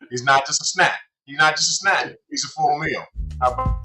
He's not just a snack. He's not just a snack. He's a full meal. How about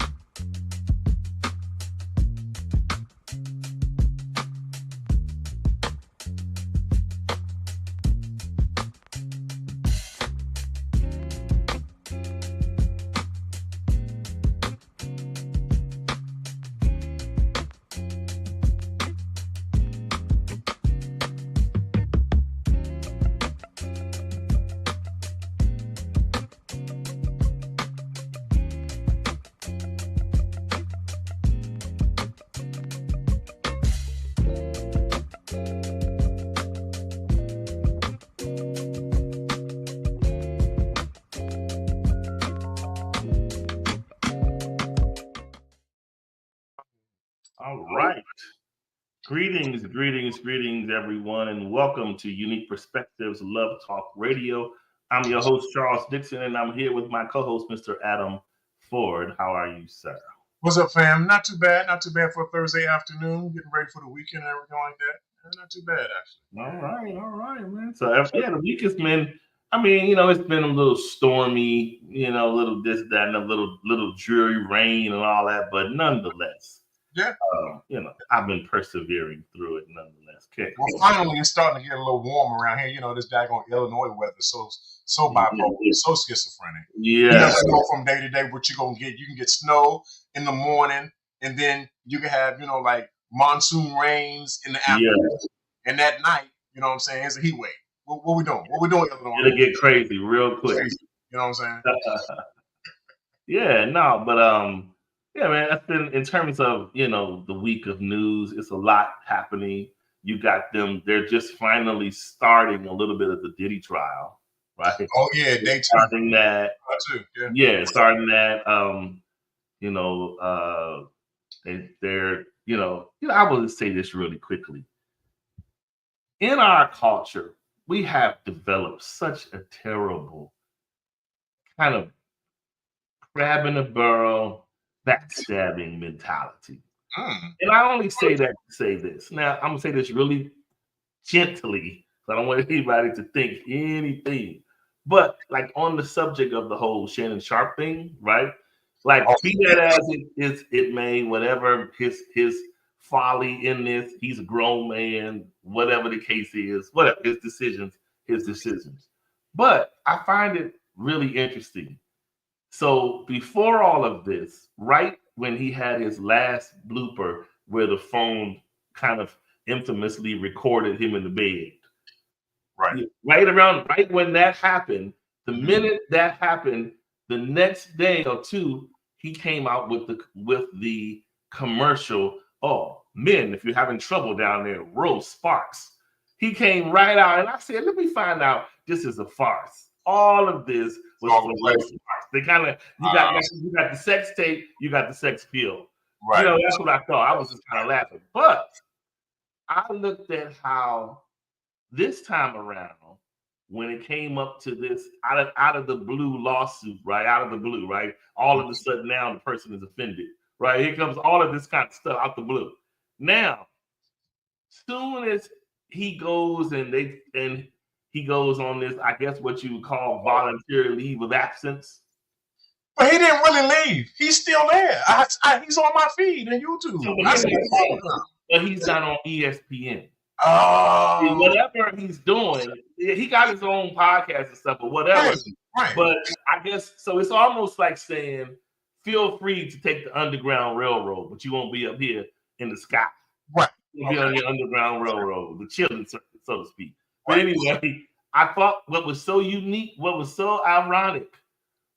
All right. Greetings, everyone, and welcome to Unique Perspectives Love Talk Radio. I'm your host, Charles Dixon, and I'm here with my co-host, Mr. Adam Ford. How are you, sir? What's up, fam? Not too bad. Not too bad for a Thursday afternoon. Getting ready for the weekend and everything like that. Not too bad, actually. All right, man. So, the week has been, it's been a little stormy, a little this, that, and a little dreary rain and all that, but nonetheless. Yeah. I've been persevering through it nonetheless. Okay. Well, finally, it's starting to get a little warm around here. This daggone Illinois weather, so bipolar, so schizophrenic. Yeah. You go from day to day. What you gonna get? You can get snow in the morning, and then you can have like monsoon rains in the afternoon, and that night, you know what I'm saying, it's a heat wave. What we doing? What we doing, Illinois? It'll get crazy real quick. Crazy. You know what I'm saying? Yeah, man, that's been in terms of, the week of news. It's a lot happening. You got them. They're just finally starting a little bit of the Diddy trial, right? Oh, yeah. They starting that. Yeah, starting that. They're, I will say this really quickly. In our culture, we have developed such a terrible kind of crab in a barrel, backstabbing mentality. And I only say that to say this. Now, I'm going to say this really gently, so I don't want anybody to think anything. But like on the subject of the whole Shannon Sharpe thing, right? Like be that as it may, whatever his folly in this, he's a grown man, whatever the case is, whatever his decisions. But I find it really interesting. So before all of this, right when he had his last blooper where the phone kind of infamously recorded him in the bed. Right when that happened, the minute that happened, the next day or two, he came out with the commercial. Oh, men, if you're having trouble down there, Rose Sparks. He came right out, and I said, let me find out this is a farce. All of this was for Rose Sparks. They kind of you got the sex tape, you got the sex pill. Right. That's what I thought. I was just kind of laughing. But I looked at how this time around, when it came up to this out of the blue lawsuit, right? Out of the blue, right? All of a sudden now the person is offended, right? Here comes all of this kind of stuff out the blue. Now, soon as he goes and he goes on this, I guess what you would call voluntary leave of absence. But he didn't really leave. He's still there. He's on my feed on YouTube. But he's not on ESPN. Oh. Whatever he's doing, he got his own podcast and stuff, or whatever. Right. But I guess so. It's almost like saying, "Feel free to take the Underground Railroad, but you won't be up here in the sky. Right. You'll be on the Underground Railroad, the chilling circuit, so to speak." But anyway, I thought what was so unique, what was so ironic,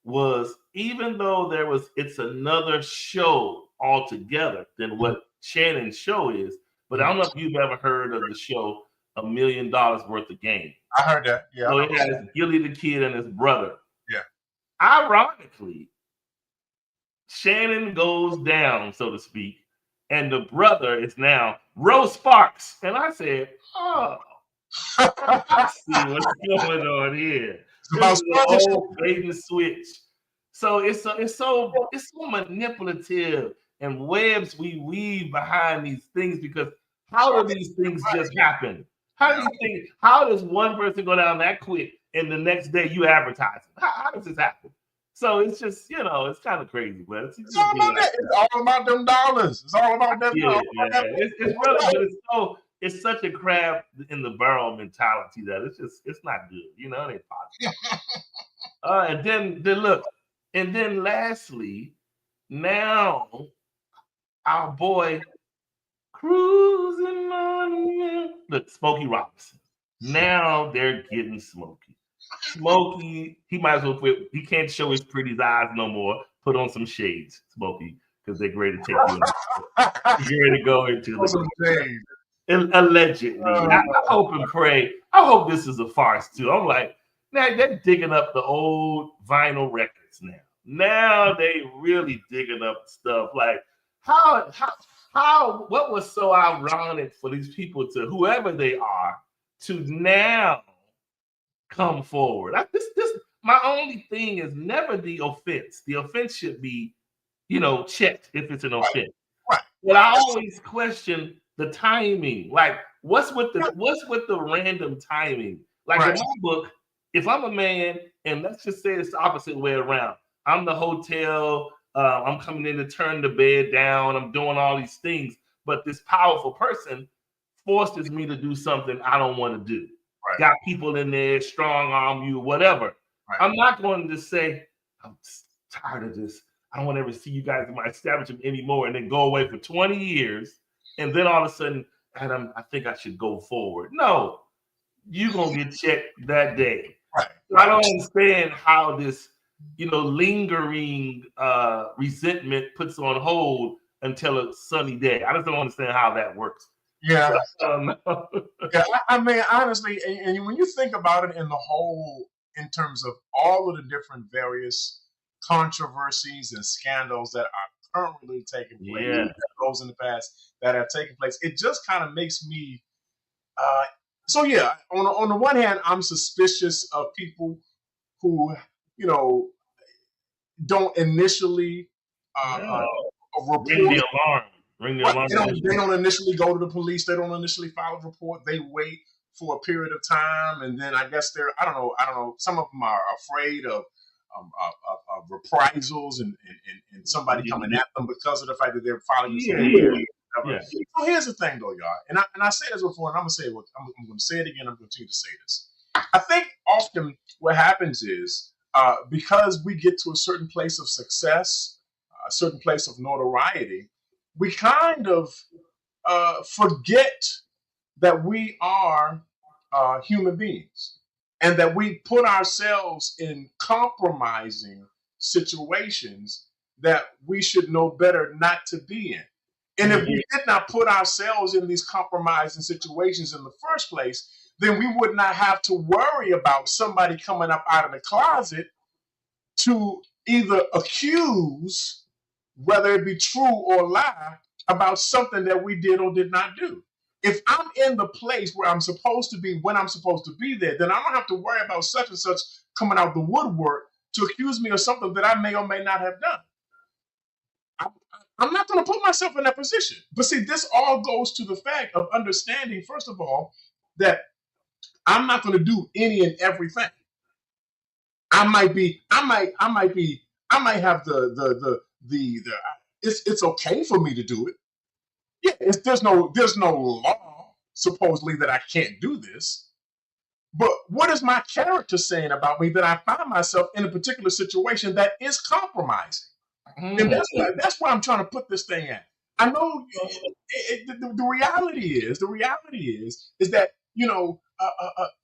was even though it's another show altogether than what Shannon's show is. But I don't know if you've ever heard of the show $1 Million Worth of Game. I heard that. Yeah. So it has Gilly the Kid and his brother. Yeah. Ironically, Shannon goes down, so to speak, and the brother is now Rose Sparks. And I said, oh, I see what's going on here. This is an old bait and switch. So it's so manipulative, and webs we weave behind these things, because how do these things just happen? How does one person go down that quick and the next day you advertise it. How does this happen? So it's just, it's kind of crazy, but it's all about that. It's all about them dollars. It's all about them. Yeah, it's really, but it's such a crab in the barrel mentality that it's not good. It ain't possible. And then look, and then lastly, now our boy cruising on, look, Smokey Robinson. Now they're getting Smokey. Smokey, he might as well quit. He can't show his pretty eyes no more. Put on some shades, Smokey, because they're ready to take you. You're ready to go into the shades. Allegedly. I hope and pray. I hope this is a farce too. I'm like, now they're digging up the old vinyl records now. Now they really digging up stuff. Like what was so ironic for these people to, whoever they are, to now come forward. My only thing is never the offense. The offense should be, checked if it's an offense. Right. But I always question the timing. Like, what's with the random timing? Like in my book, if I'm a man, and let's just say it's the opposite way around. I'm the hotel. I'm coming in to turn the bed down. I'm doing all these things, but this powerful person forces me to do something I don't want to do. Right. Got people in there, strong arm you, whatever. Right. I'm not going to say, I'm tired of this. I don't want to ever see you guys in my establishment anymore, and then go away for 20 years. And then all of a sudden, Adam, I think I should go forward. No, you're going to get checked that day. Right. So I don't understand how this, lingering resentment puts on hold until a sunny day. I just don't understand how that works. Yeah. Yeah. I mean, honestly, and when you think about it in the whole, in terms of all of the different various controversies and scandals that are currently taking place, those in the past that have taken place, it just kind of makes me. So yeah, on the one hand, I'm suspicious of people who, don't initially ring the alarm. Ring the alarm. They don't initially go to the police. They don't initially file a report. They wait for a period of time, and then I guess I don't know. Some of them are afraid of reprisals and somebody coming at them because of the fact that they're filing. So here's the thing, though, y'all, and I said this before, and I'm going to say it again. I'm going to continue to say this. I think often what happens is because we get to a certain place of success, a certain place of notoriety, we kind of forget that we are human beings and that we put ourselves in compromising situations that we should know better not to be in. And if we did not put ourselves in these compromising situations in the first place, then we would not have to worry about somebody coming up out of the closet to either accuse, whether it be true or lie, about something that we did or did not do. If I'm in the place where I'm supposed to be when I'm supposed to be there, then I don't have to worry about such and such coming out the woodwork to accuse me of something that I may or may not have done. I'm not going to put myself in that position. But see, this all goes to the fact of understanding, first of all, that I'm not going to do any and everything. I might have it's okay for me to do it. Yeah, there's no law supposedly that I can't do this. But what is my character saying about me that I find myself in a particular situation that is compromising? And that's why I'm trying to put this thing at. I know the reality is that,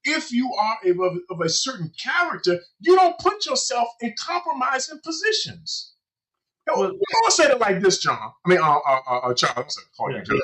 if you are of a certain character, you don't put yourself in compromising positions. Well, I'll say it like this, John. I mean, Charles. Call you John.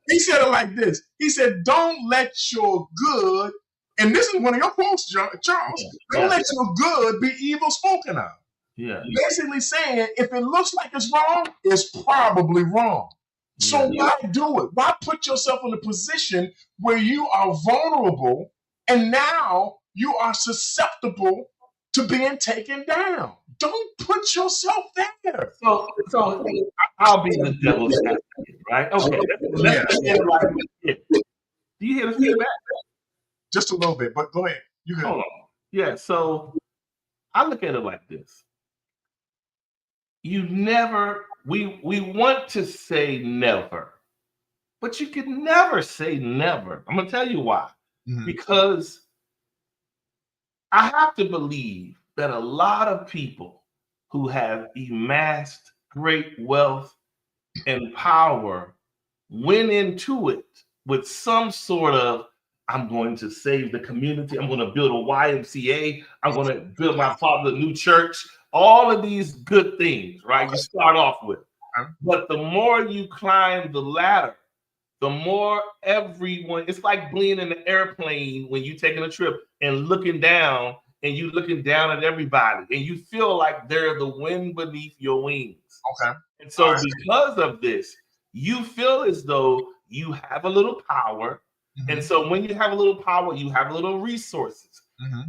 He said it like this. He said, "Don't let your good," and this is one of your quotes, Charles. "Don't let your good be evil spoken of." Yeah. Basically saying, if it looks like it's wrong, it's probably wrong. So why do it? Why put yourself in a position where you are vulnerable and now you are susceptible to being taken down? Don't put yourself there. So I'll be the devil's advocate, right? Okay. Do you hear the feedback? Just a little bit, but go ahead. You Hold on. Yeah, so I look at it like this. We want to say never, but you can never say never. I'm gonna tell you why. Because I have to believe that a lot of people who have amassed great wealth and power went into it with some sort of, I'm going to save the community, I'm going to build a YMCA, I'm going to build my father a new church, all of these good things, right? You start off with. But the more you climb the ladder, the more everyone, it's like being in an airplane when you're taking a trip and looking down, and you looking down at everybody, and you feel like they're the wind beneath your wings. Okay. And so because of this, you feel as though you have a little power. And so when you have a little power, you have a little resources.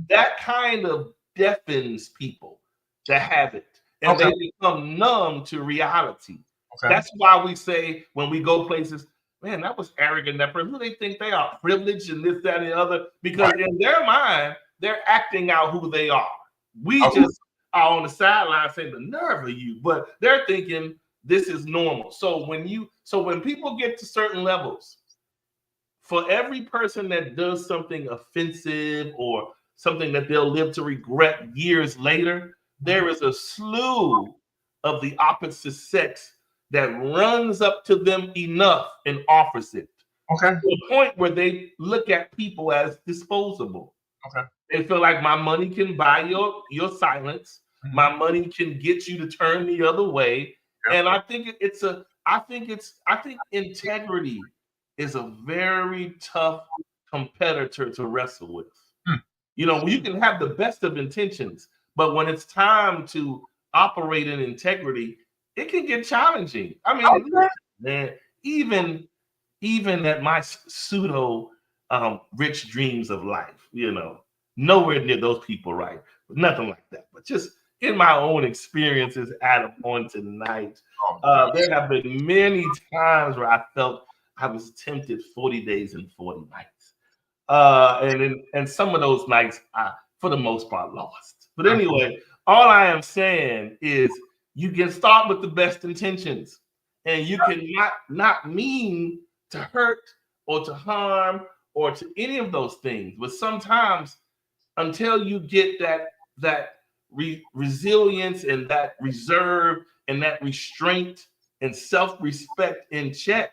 That kind of deafens people that have it. And they become numb to reality. That's why we say when we go places, man, that was arrogant. That person, who they think they are, privileged and this, that, and the other. Because in their mind, they're acting out who they are. We just are on the sideline saying the nerve of you, but they're thinking this is normal. So when people get to certain levels, for every person that does something offensive or something that they'll live to regret years later, there is a slew of the opposite sex that runs up to them enough and offers it. Okay. To the point where they look at people as disposable. Okay. They feel like my money can buy your silence. My money can get you to turn the other way. And I think I think integrity is a very tough competitor to wrestle with. You know, you can have the best of intentions, but when it's time to operate in integrity, it can get challenging. I mean, man, even at my pseudo rich dreams of life, you know, nowhere near those people, right? Nothing like that. But just in my own experiences, Adam, on tonight, there have been many times where I felt I was tempted 40 days and 40 nights. And some of those nights I, for the most part, lost. But anyway, all I am saying is you can start with the best intentions, and you can not mean to hurt or to harm or to any of those things. But sometimes until you get that resilience and that reserve and that restraint and self-respect in check,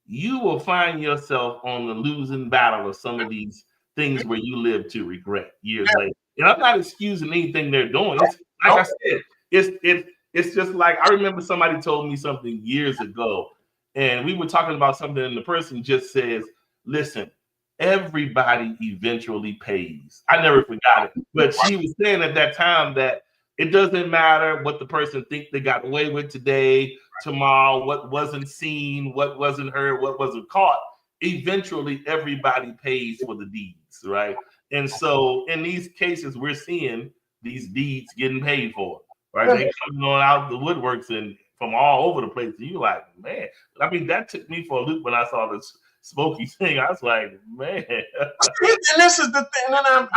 you will find yourself on the losing battle of some of these things where you live to regret years later. And I'm not excusing anything they're doing. It's, like I said, it's just like, I remember somebody told me something years ago, and we were talking about something, and the person just says, listen, everybody eventually pays. I never forgot it. But she was saying at that time that it doesn't matter what the person thinks they got away with today, tomorrow, what wasn't seen, what wasn't heard, what wasn't caught. Eventually, everybody pays for the deeds, right? And so in these cases, we're seeing these deeds getting paid for, right? They coming on out the woodworks and from all over the place. And you're like, man, I mean, that took me for a loop when I saw this Smokey thing. I was like, man. And this is the thing. And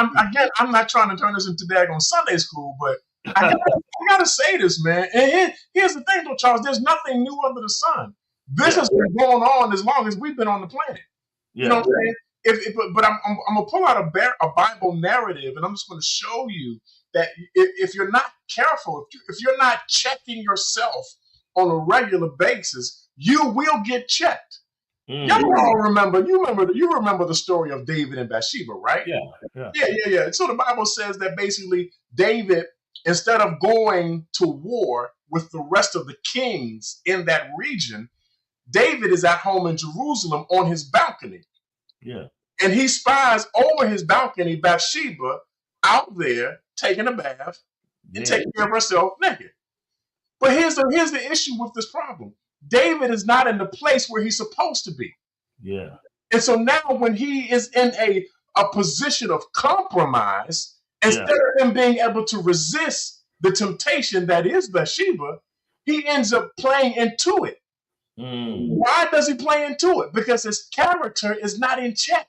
I'm not trying to turn this into daggone Sunday school, but I gotta say this, man. And here's the thing, though, Charles. There's nothing new under the sun. This has been going on as long as we've been on the planet. You know what I'm saying? But I'm gonna pull out a Bible narrative, and I'm just going to show you that if you're not careful, if you're not checking yourself on a regular basis, you will get checked. Y'all all remember the story of David and Bathsheba, right? Yeah. So the Bible says that basically David, instead of going to war with the rest of the kings in that region, David is at home in Jerusalem on his balcony. Yeah. And he spies over his balcony Bathsheba out there taking a bath and taking care of herself naked. But here's the issue with this problem. David is not in the place where he's supposed to be. Yeah. And so now when he is in a position of compromise, instead of him being able to resist the temptation that is Bathsheba, he ends up playing into it. Why does he play into it? Because his character is not in check.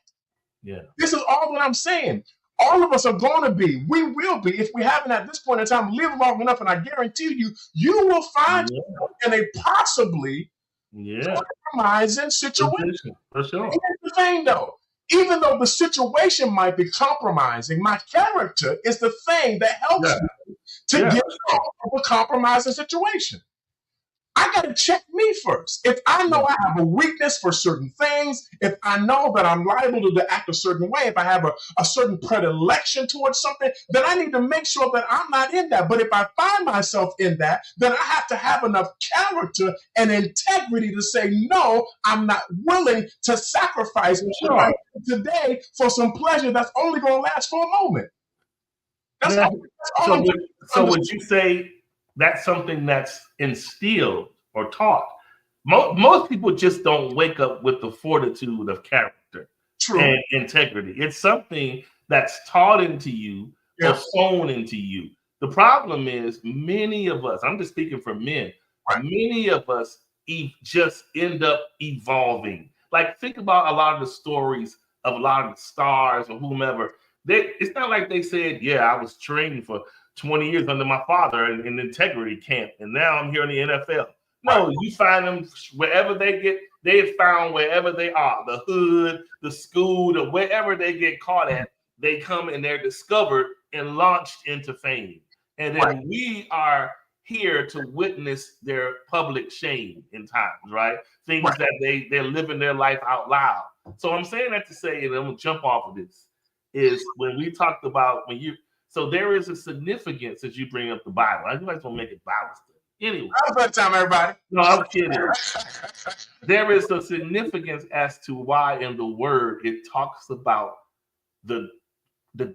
Yeah. This is all that I'm saying. All of us are going to be. We will be if we haven't at this point in time lived long enough. And I guarantee you, you will find yourself in a possibly compromising situation. For sure. Here's the thing, though. Even though the situation might be compromising, my character is the thing that helps me to get out of a compromising situation. I got to check me first. If I know I have a weakness for certain things, if I know that I'm liable to act a certain way, if I have a certain predilection towards something, then I need to make sure that I'm not in that. But if I find myself in that, then I have to have enough character and integrity to say, no, I'm not willing to sacrifice today for some pleasure that's only going to last for a moment. So would you say that's something that's instilled or taught? Most people just don't wake up with the fortitude of character and integrity. It's something that's taught into you or sown into you. The problem is many of us, I'm just speaking for men, many of us just end up evolving. Like, think about a lot of the stories of a lot of the stars or whomever. It's not like they said, yeah, I was trained for 20 years under my father in integrity camp, and now I'm here in the NFL. No, you find them wherever they found wherever they are, the hood, the school, wherever they get caught at, they come and they're discovered and launched into fame. And then we are here to witness their public shame in times, right? Things that they're living their life out loud. So I'm saying that to say, and I'm gonna jump off of this, is when we talked about so there is a significance as you bring up the Bible. I just want to make it Bible study. Anyway. Have a good time, everybody. No, I'm kidding. There is a significance as to why in the word it talks about the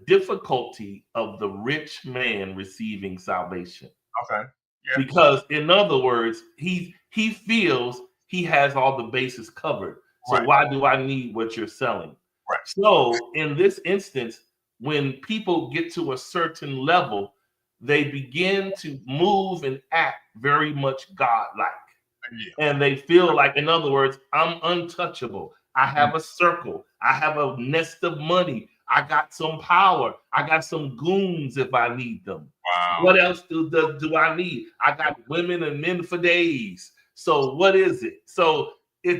difficulty of the rich man receiving salvation. Okay. Yeah. Because in other words, he feels he has all the bases covered. So why do I need what you're selling? Right. So in this instance, when people get to a certain level, they begin to move and act very much God-like. Yeah. And they feel like, in other words, I'm untouchable. I have a circle. I have a nest of money. I got some power. I got some goons if I need them. Wow. What else do I need? I got women and men for days. So what is it? So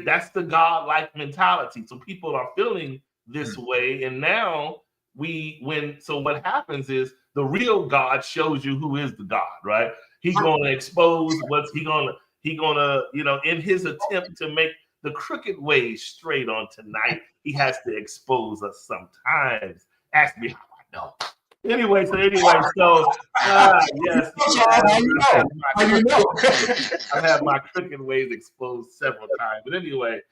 that's the God-like mentality. So people are feeling this way. And now so what happens is the real God shows you who is the God, right? He's going to expose he's going to, in his attempt to make the crooked ways straight on tonight, he has to expose us sometimes. Ask me how I know. Anyway, so yes. How you know? I've had my crooked ways exposed several times. But anyway,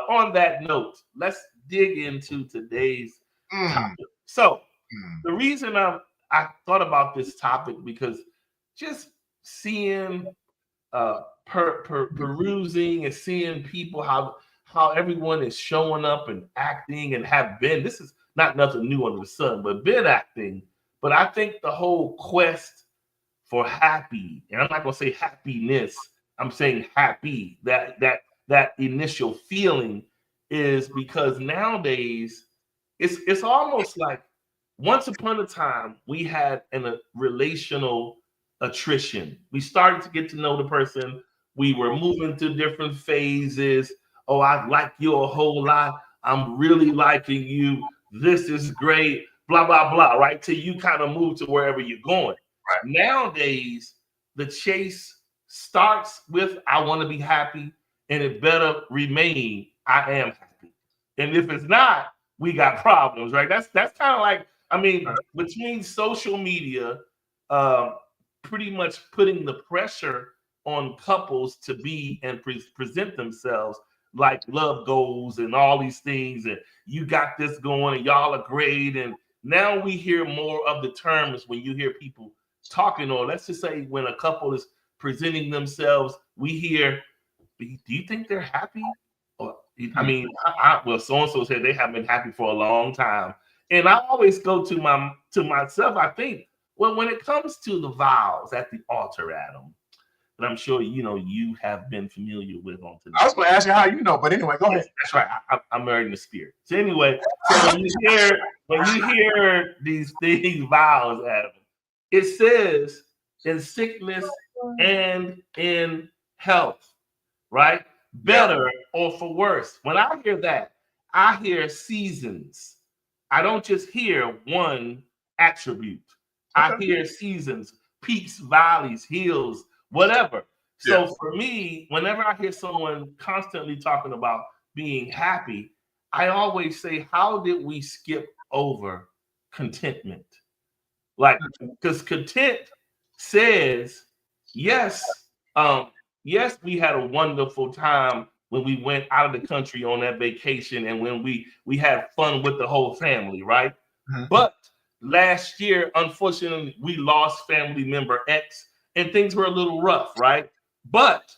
on that note, let's dig into today's topic. So the reason I thought about this topic, because just seeing perusing and seeing people, how everyone is showing up and acting and have been, this is not nothing new under the sun, but been acting. But I think the whole quest for happy, and I'm not gonna say happiness, I'm saying happy, that initial feeling is because nowadays it's almost like once upon a time we had a relational attrition. We started to get to know the person. We were moving through different phases. Oh, I like you a whole lot. I'm really liking you. This is great. Blah, blah, blah, right? Till you kind of move to wherever you're going. Right. Nowadays, the chase starts with, I want to be happy, and it better remain, I am happy. And if it's not, we got problems, right? That's kind of like, between social media, pretty much putting the pressure on couples to be and present themselves like love goals and all these things, and you got this going and y'all are great. And now we hear more of the terms when you hear people talking, or let's just say when a couple is presenting themselves, we hear, do you think they're happy? Or well, so-and-so said they have been happy for a long time. And I always go to myself, I think, well, when it comes to the vows at the altar, Adam, that I'm sure you have been familiar with on today. I was going to ask you how you know, but anyway, go ahead. That's right. I'm married in the spirit. So anyway, so when you hear these vows, Adam, it says in sickness and in health, right? Better or for worse. When I hear that, I hear seasons. I don't just hear one attribute. I hear seasons, peaks, valleys, hills, whatever. So for me, whenever I hear someone constantly talking about being happy, I always say, how did we skip over contentment? Like, because content says, yes, yes, we had a wonderful time when we went out of the country on that vacation and when we had fun with the whole family, right? Mm-hmm. But last year, unfortunately, we lost family member X and things were a little rough, right? But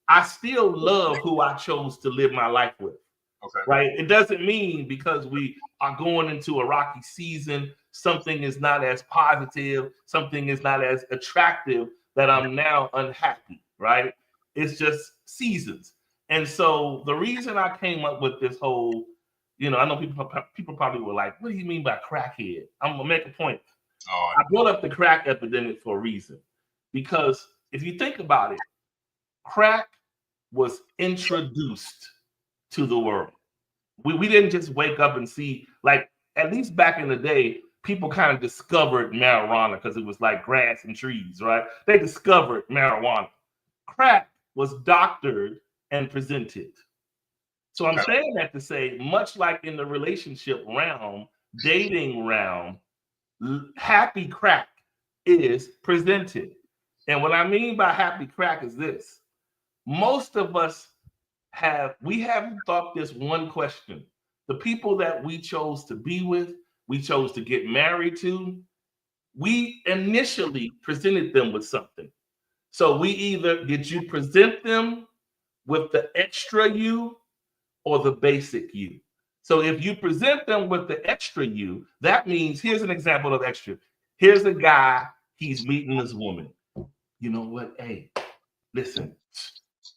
I still love who I chose to live my life with. Okay. Right? It doesn't mean because we are going into a rocky season, something is not as positive, something is not as attractive that I'm now unhappy, right? It's just seasons. And so the reason I came up with this whole, I know people probably were like, what do you mean by crackhead? I'm going to make a point. I brought up the crack epidemic for a reason. Because if you think about it, crack was introduced to the world. We didn't just wake up and see, like, at least back in the day, people kind of discovered marijuana because it was like grass and trees, right? They discovered marijuana. Crack was doctored and presented. So I'm saying that to say, much like in the relationship realm, dating realm, happy crack is presented. And what I mean by happy crack is this. Most of us we haven't thought this one question. The people that we chose to be with, we chose to get married to, we initially presented them with something. So did you present them with the extra you or the basic you? So if you present them with the extra you, that means, here's an example of extra. Here's a guy, he's meeting this woman. You know what? Hey, listen,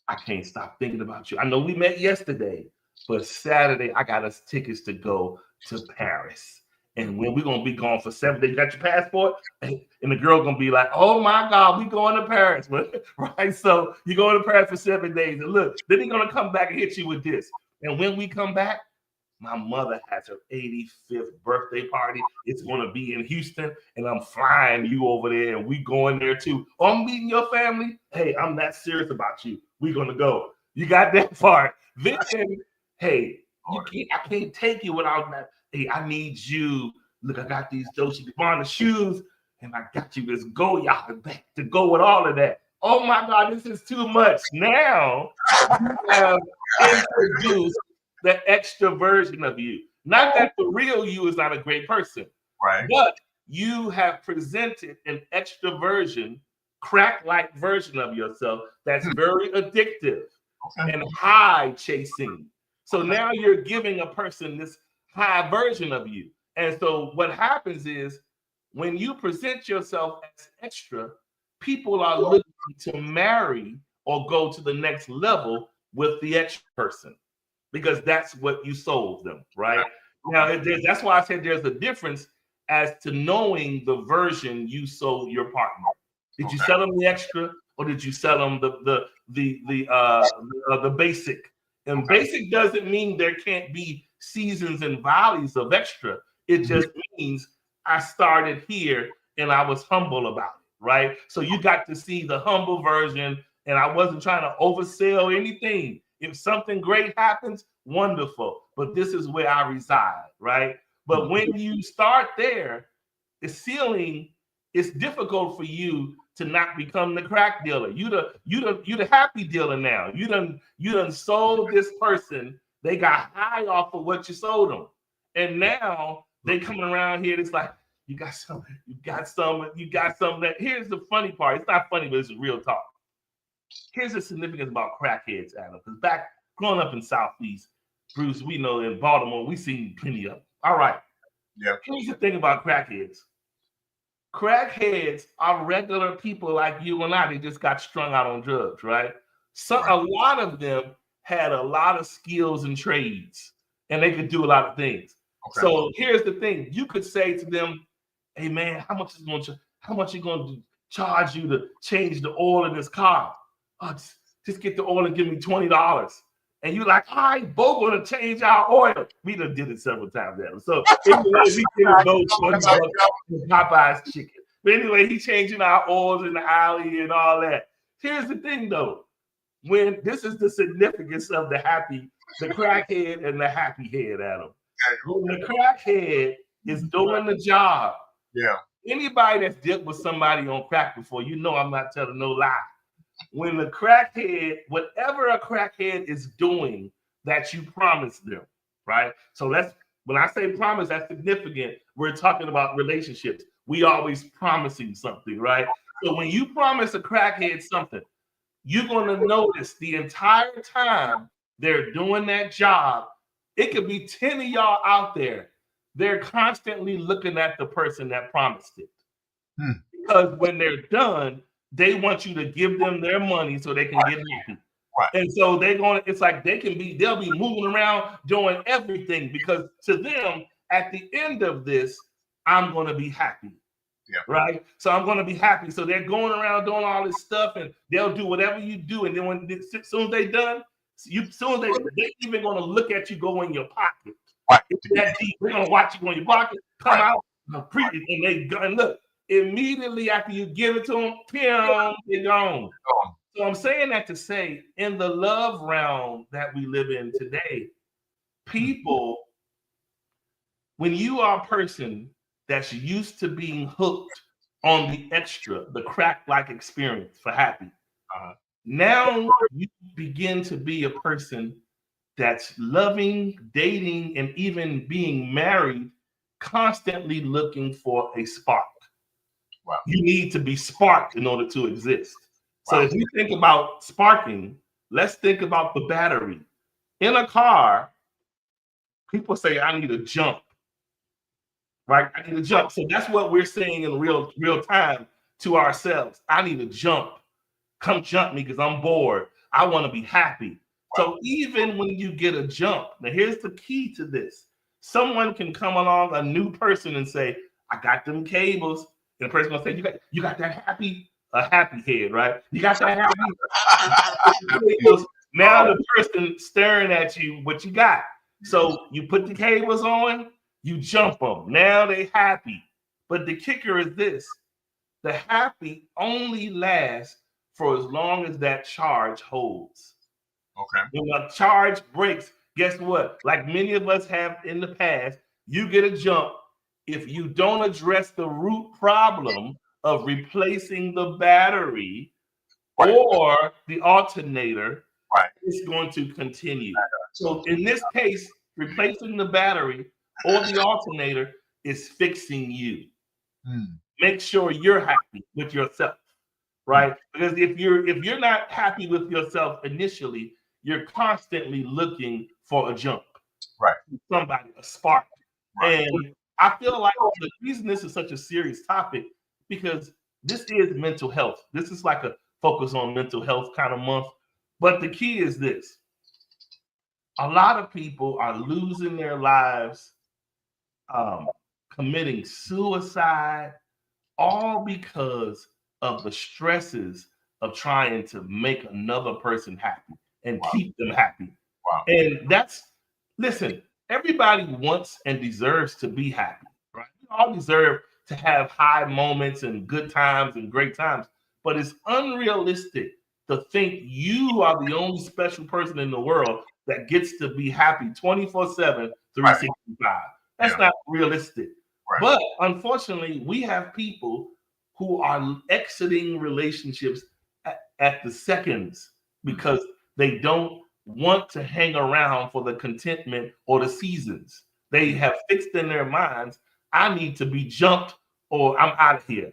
I can't stop thinking about you. I know we met yesterday, but Saturday I got us tickets to go to Paris. And when we're going to be gone for 7 days, you got your passport? And the girl going to be like, oh my God, we going to Paris. Right? So you're going to Paris for 7 days. And look, then he's going to come back and hit you with this. And when we come back, my mother has her 85th birthday party. It's going to be in Houston, and I'm flying you over there, and we going there too. Oh, I'm meeting your family. Hey, I'm that serious about you. We're going to go. You got that part. Then, hey, I can't take you without that. Hey, I need you. Look, I got these Dolce & Gabbana shoes, and I got you this Goyard bag to go with all of that. Oh my God, this is too much. Now you have introduced the extra version of you. Not that the real you is not a great person, right? But you have presented an extra version, crack-like version of yourself that's very addictive and high chasing. So now you're giving a person this high version of you. And so what happens is when you present yourself as extra, people are looking to marry or go to the next level with the extra person, because that's what you sold them, right? Now, that's why I said there's a difference as to knowing the version you sold your partner. Did you sell them the extra, or did you sell them the basic? And basic doesn't mean there can't be seasons and valleys of extra. It just means I started here and I was humble about it, right? So you got to see the humble version, and I wasn't trying to oversell anything. If something great happens, wonderful. But this is where I reside, right? But when you start there, the ceiling, it's difficult for you to not become the crack dealer. You the happy dealer now. You done sold this person. They got high off of what you sold them. And now they coming around here. It's like, you got some that. Here's the funny part. It's not funny, but it's real talk. Here's the significance about crackheads, Adam. Because back growing up in Southeast, Bruce, we know in Baltimore, we seen plenty of them. All right. Yeah. Here's the thing about crackheads. Crackheads are regular people like you and I. They just got strung out on drugs, right? So a lot of them had a lot of skills and trades, and they could do a lot of things. Okay. So here's the thing: you could say to them, "Hey man, how much you going to charge you to change the oil in this car? Just get the oil and give me $20." And you're like, "All right, both going to change our oil." We done did it several times now. So anyway, we did both Popeye's chicken. But anyway, he changing our oils in the alley and all that. Here's the thing though. When this is the significance of the crackhead and the happy head, Adam. When the crackhead is doing the job, anybody that's dealt with somebody on crack before, you know I'm not telling no lie. When the crackhead, whatever a crackhead is doing that you promised them, right? So when I say promise, that's significant. We're talking about relationships. We always promising something, right? So when you promise a crackhead something, you're going to notice the entire time they're doing that job, it could be 10 of y'all out there. They're constantly looking at the person that promised it. Because when they're done, they want you to give them their money so they can get happy. Right. And so it's like they'll be moving around doing everything because to them, at the end of this, I'm going to be happy. Yeah. Right. So I'm going to be happy. So they're going around doing all this stuff and they'll do whatever you do. And then as soon as they're done, they're even going to look at you go in your pocket. Right. That deep, they're going to watch you go in your pocket, come out, and they go and look. Immediately after you give it to them, they're gone. So I'm saying that to say, in the love realm that we live in today, people, when you are a person that's used to being hooked on the extra, the crack-like experience for happy, now you begin to be a person that's loving, dating, and even being married, constantly looking for a spark. Wow. You need to be sparked in order to exist. Wow. So if you think about sparking, let's think about the battery. In a car, people say, I need a jump. Right? I need a jump. So that's what we're saying in real time to ourselves. I need a jump. Come jump me because I'm bored. I want to be happy. Wow. So even when you get a jump, now here's the key to this. Someone can come along, a new person, and say, I got them cables. And the person gonna say, you got that happy head, right? You got that happy. Now the person staring at you, what you got. So you put the cables on, you jump them. Now they happy. But the kicker is this: the happy only lasts for as long as that charge holds. Okay. When a charge breaks, guess what? Like many of us have in the past, you get a jump. If you don't address the root problem of replacing the battery or the alternator, it's going to continue. So in this case, replacing the battery or the alternator is fixing you. Make sure you're happy with yourself, right? Because if you're not happy with yourself initially, you're constantly looking for a jump, right? Somebody, a spark, and I feel like the reason this is such a serious topic because this is mental health. This is like a focus on mental health kind of month. But the key is this: a lot of people are losing their lives, committing suicide, all because of the stresses of trying to make another person happy and keep them happy. Wow. And listen, everybody wants and deserves to be happy, right? We all deserve to have high moments and good times and great times, but it's unrealistic to think you are the only special person in the world that gets to be happy 24/7, 365. That's not realistic. Right. But unfortunately, we have people who are exiting relationships at the seconds because they don't want to hang around for the contentment or the seasons. They have fixed in their minds, I need to be jumped or I'm out of here.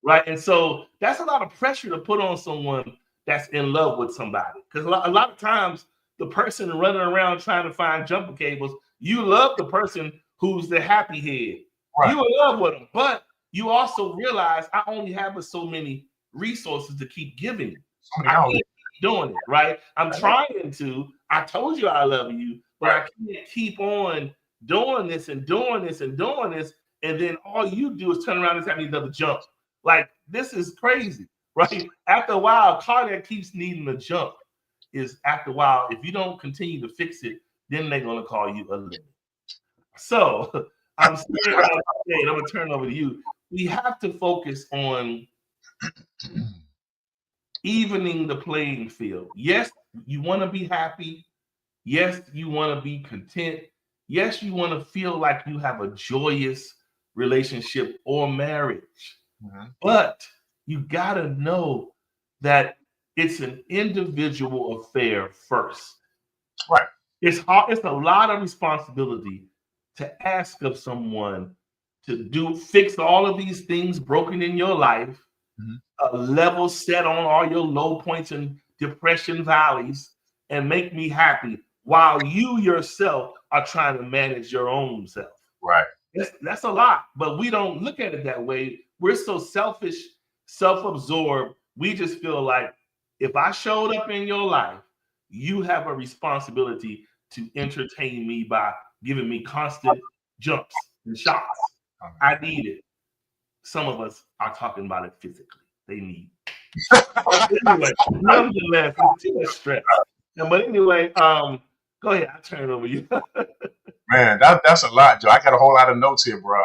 Right. And so that's a lot of pressure to put on someone that's in love with somebody. Because a lot of times the person running around trying to find jumper cables, you love the person who's the happy head. Right. You in love with them, but you also realize I only have so many resources to keep giving. Somebody I else. can't keep doing it, right? I'm trying to. I told you I love you, but I can't keep on doing this and doing this and doing this, and then all you do is turn around and have another jump. Like, this is crazy, right? After a while, a car that keeps needing a jump is, after a while, if you don't continue to fix it, then they're going to call you a limit. So I'm saying, I'm going to turn over to you. We have to focus on evening the playing field. Yes, you want to be happy. Yes, you want to be content. Yes, you want to feel like you have a joyous relationship or marriage. Mhm. But you got to know that it's an individual affair first. Right. It's hard. It's a lot of responsibility to ask of someone to fix all of these things broken in your life, a level set on all your low points and depression valleys, and make me happy while you yourself are trying to manage your own self. Right. That's a lot, but we don't look at it that way. We're so selfish, self-absorbed. We just feel like if I showed up in your life, you have a responsibility to entertain me by giving me constant jumps and shots. I need it. Some of us are talking about it physically. They need it. Anyway, nonetheless, it's too much stress. But anyway, go ahead. I'll turn it over to you. Man, that's a lot, Joe. I got a whole lot of notes here, bro.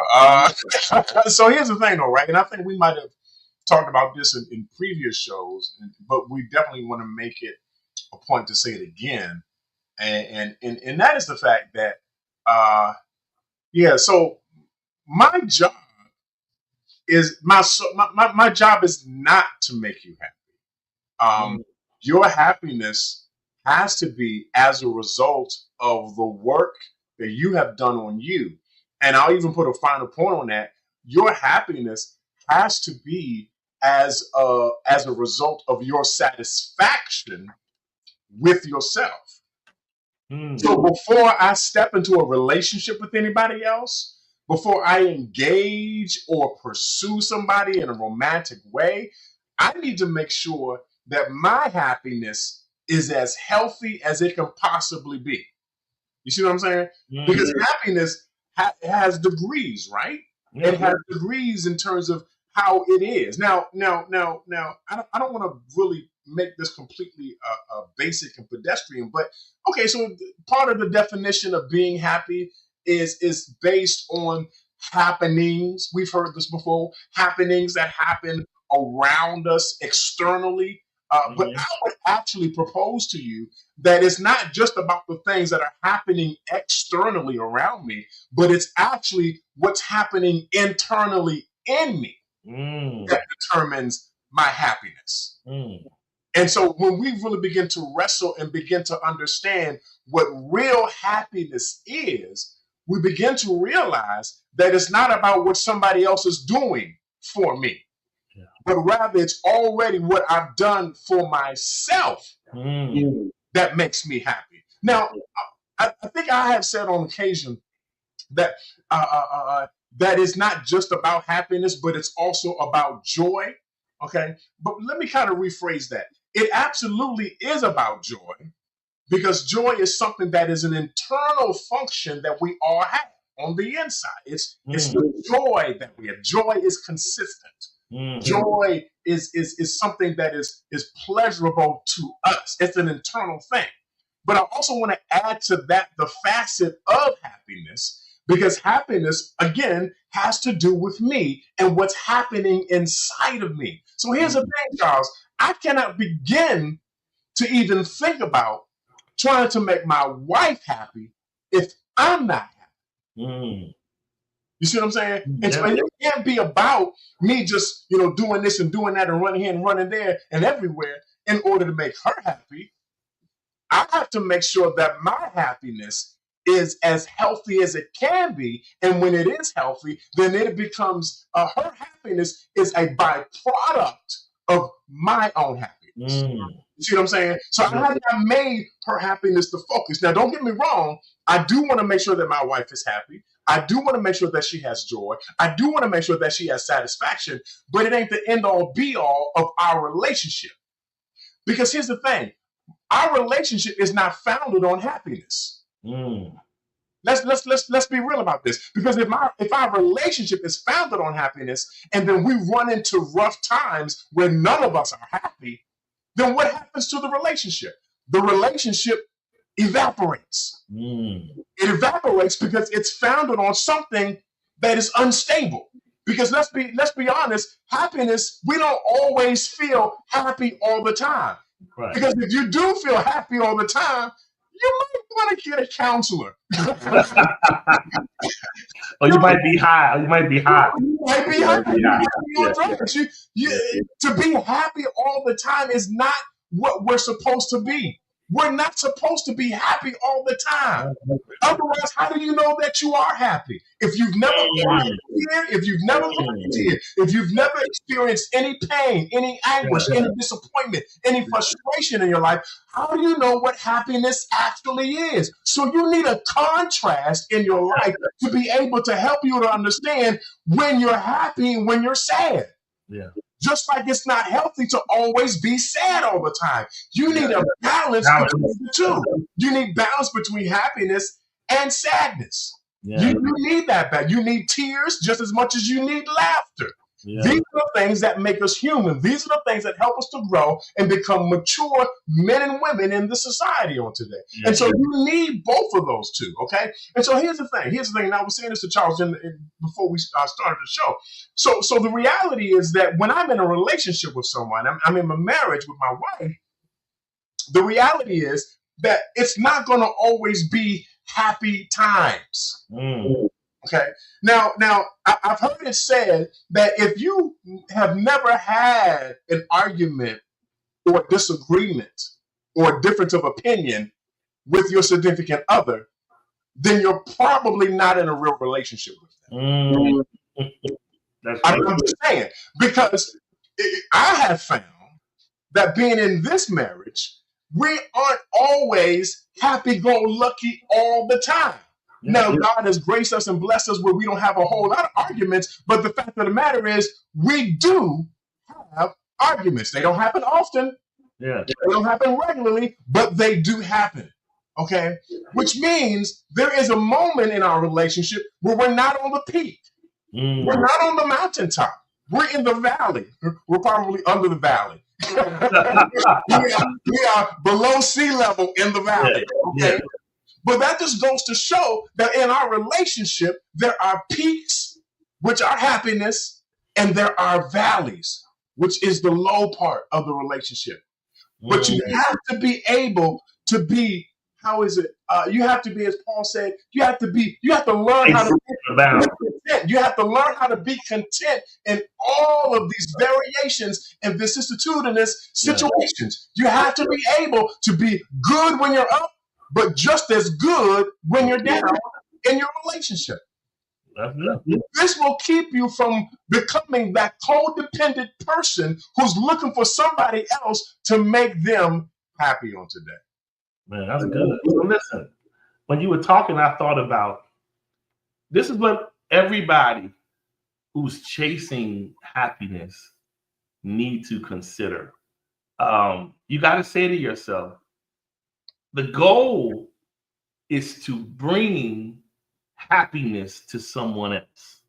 So here's the thing, though, right? And I think we might have talked about this in previous shows, but we definitely want to make it a point to say it again. And that is the fact that, so my job is my job is not to make you happy. Your happiness has to be as a result of the work that you have done on you. And I'll even put a final point on that. Your happiness has to be as a result of your satisfaction with yourself. So before I step into a relationship with anybody else, before I engage or pursue somebody in a romantic way, I need to make sure that my happiness is as healthy as it can possibly be. You see what I'm saying? Because happiness has degrees, right? It has degrees in terms of how it is. Now, I don't want to really make this completely basic and pedestrian, but okay, so part of the definition of being happy is based on happenings. We've heard this before, happenings that happen around us externally. But I would actually propose to you that it's not just about the things that are happening externally around me, but it's actually what's happening internally in me that determines my happiness. And so when we really begin to wrestle and begin to understand what real happiness is, we begin to realize that it's not about what somebody else is doing for me, but rather it's already what I've done for myself that makes me happy. Now, I think I have said on occasion that that is not just about happiness, but it's also about joy. Okay, but let me kind of rephrase that. It absolutely is about joy, because joy is something that is an internal function that we all have on the inside. It's the joy that we have. Joy is consistent. Joy is something that is pleasurable to us. It's an internal thing. But I also want to add to that the facet of happiness, because happiness, again, has to do with me and what's happening inside of me. So here's the thing, Charles. I cannot begin to even think about trying to make my wife happy if I'm not happy. You see what I'm saying? And so it can't be about me just, doing this and doing that and running here and running there and everywhere in order to make her happy. I have to make sure that my happiness is as healthy as it can be. And when it is healthy, then it becomes, her happiness is a byproduct of my own happiness. You see what I'm saying? So I have not made her happiness the focus. Now, don't get me wrong. I do want to make sure that my wife is happy. I do want to make sure that she has joy. I do want to make sure that she has satisfaction, but it ain't the end all be all of our relationship. Because here's the thing, our relationship is not founded on happiness. Let's be real about this. Because if our relationship is founded on happiness, and then we run into rough times where none of us are happy, then what happens to the relationship? The relationship evaporates. It evaporates because it's founded on something that is unstable. Because let's be honest, happiness, we don't always feel happy all the time. Right. Because if you do feel happy all the time, you might want to get a counselor. Or you might be high. You might be high. You might be high. You might be on drugs. To be happy all the time is not what we're supposed to be. We're not supposed to be happy all the time. Otherwise, how do you know that you are happy? If you've never cried a tear, if you've never cried a tear, if you've never experienced any pain, any anguish, any disappointment, any frustration in your life, how do you know what happiness actually is? So you need a contrast in your life to be able to help you to understand when you're happy and when you're sad. Yeah. Just like it's not healthy to always be sad all the time. You need a balance between the two. You need balance between happiness and sadness. Yeah. You need that. You need tears just as much as you need laughter. Yeah. These are the things that make us human. These are the things that help us to grow and become mature men and women in the society on today. Yeah. And so you need both of those two, okay? And so here's the thing. And I was saying this to Charles before we started the show. So the reality is that when I'm in a relationship with someone, I'm in a marriage with my wife, the reality is that it's not going to always be happy times. Okay. Now, I've heard it said that if you have never had an argument or disagreement or difference of opinion with your significant other, then you're probably not in a real relationship with them. I'm just saying, because I have found that being in this marriage, we aren't always happy-go-lucky all the time. Now, God has graced us and blessed us where we don't have a whole lot of arguments, but the fact of the matter is we do have arguments. They don't happen often. Yeah. They don't happen regularly, but they do happen. Okay? Which means there is a moment in our relationship where we're not on the peak. We're not on the mountaintop. We're in the valley. We're probably under the valley. we are below sea level in the valley. Okay? But that just goes to show that in our relationship, there are peaks, which are happiness, and there are valleys, which is the low part of the relationship. But you have to be able to be, you have to be, as Paul said, you have to learn how to be content. You have to learn how to be content in all of these variations and vicissitudinous situations. You have to be able to be good when you're up, but just as good when you're down in your relationship. This will keep you from becoming that codependent person who's looking for somebody else to make them happy on today. Man, that's good. So listen, when you were talking, I thought about this is what everybody who's chasing happiness need to consider. You got to say to yourself, the goal is to bring happiness to someone else,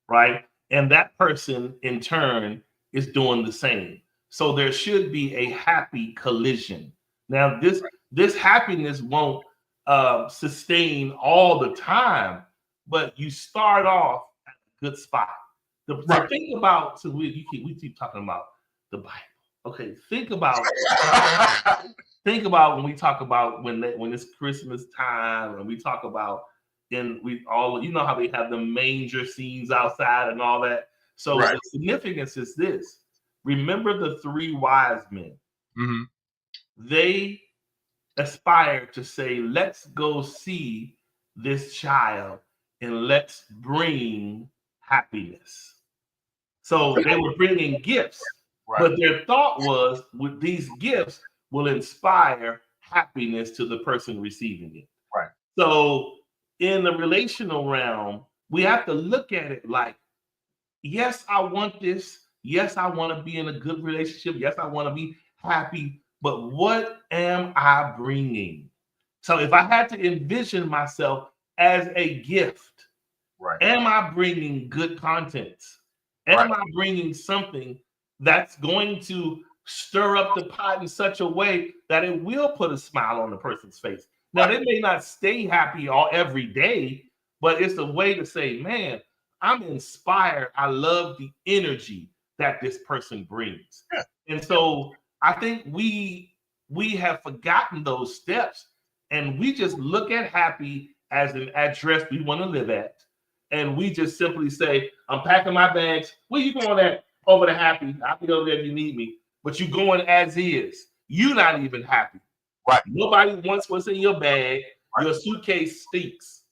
right? And that person, in turn, is doing the same. So there should be a happy collision. Now, this happiness won't sustain all the time, but you start off at a good spot. So think about, so we keep talking about the Bible. Okay, think about when we talk about when it's Christmas time, and we talk about you know how they have the manger scenes outside and all that. So the significance is this: remember the three wise men. Mm-hmm. They aspire to say, "Let's go see this child and let's bring happiness." So they were bringing gifts. But their thought was, with these gifts will inspire happiness to the person receiving it. Right. So in the relational realm, we have to look at it like, yes, I want this. Yes, I want to be in a good relationship. Yes, I want to be happy. But what am I bringing? So if I had to envision myself as a gift, Right. am I bringing good content? Am I bringing something that's going to stir up the pot in such a way that it will put a smile on the person's face? Now, they may not stay happy all every day, but it's a way to say, man, I'm inspired. I love the energy that this person brings. Yeah. And so I think we have forgotten those steps, and we just look at happy as an address we want to live at. And we just simply say, I'm packing my bags. Where you going at? Over to happy. I'll be over there if you need me. But you going as is. You're not even happy. Right. Nobody wants what's in your bag. Right. Your suitcase stinks.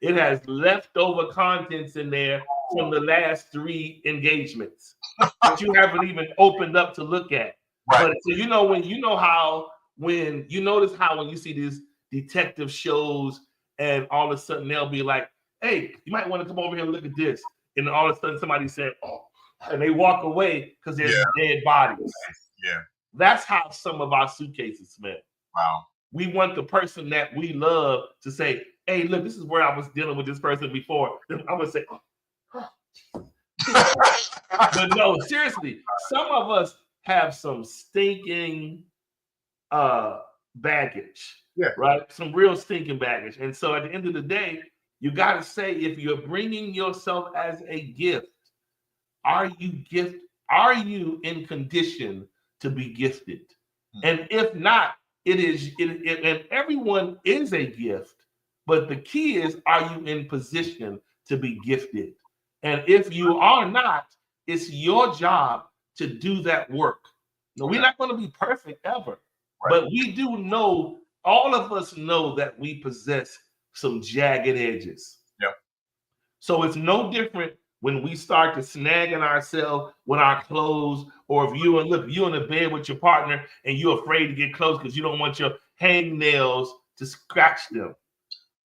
It has leftover contents in there from the last 3 engagements that you haven't even opened up to look at. Right. But so when you notice how when you see these detective shows and all of a sudden they'll be like, hey, you might want to come over here and look at this. And all of a sudden somebody said, oh, and they walk away because there's dead bodies. Yeah. That's how some of our suitcases smell. Wow. We want the person that we love to say, hey, look, this is where I was dealing with this person before. I'm going to say, but no, seriously, some of us have some stinking baggage, right? Some real stinking baggage. And so at the end of the day, you got to say, if you're bringing yourself as a gift, are you in condition to be gifted? And if not, and everyone is a gift, but the key is, are you in position to be gifted? And if you are not, it's your job to do that work. No, we're not going to be perfect ever, but we do know, all of us know that we possess some jagged edges. Yeah. So it's no different when we start to snagging ourselves with our clothes, or if you're in the bed with your partner and you're afraid to get close because you don't want your hangnails to scratch them.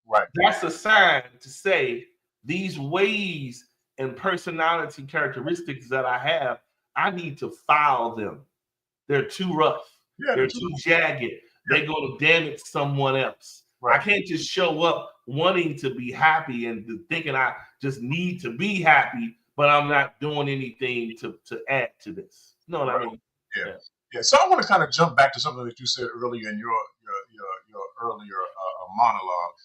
Right. That's a sign to say, these ways and personality characteristics that I have, I need to file them. They're too rough. Yeah, they're too jagged. They're going to damage someone else. Right. I can't just show up wanting to be happy and thinking I just need to be happy, but I'm not doing anything to add to this. You know what I mean? Yeah. So I want to kind of jump back to something that you said earlier in your earlier monologue,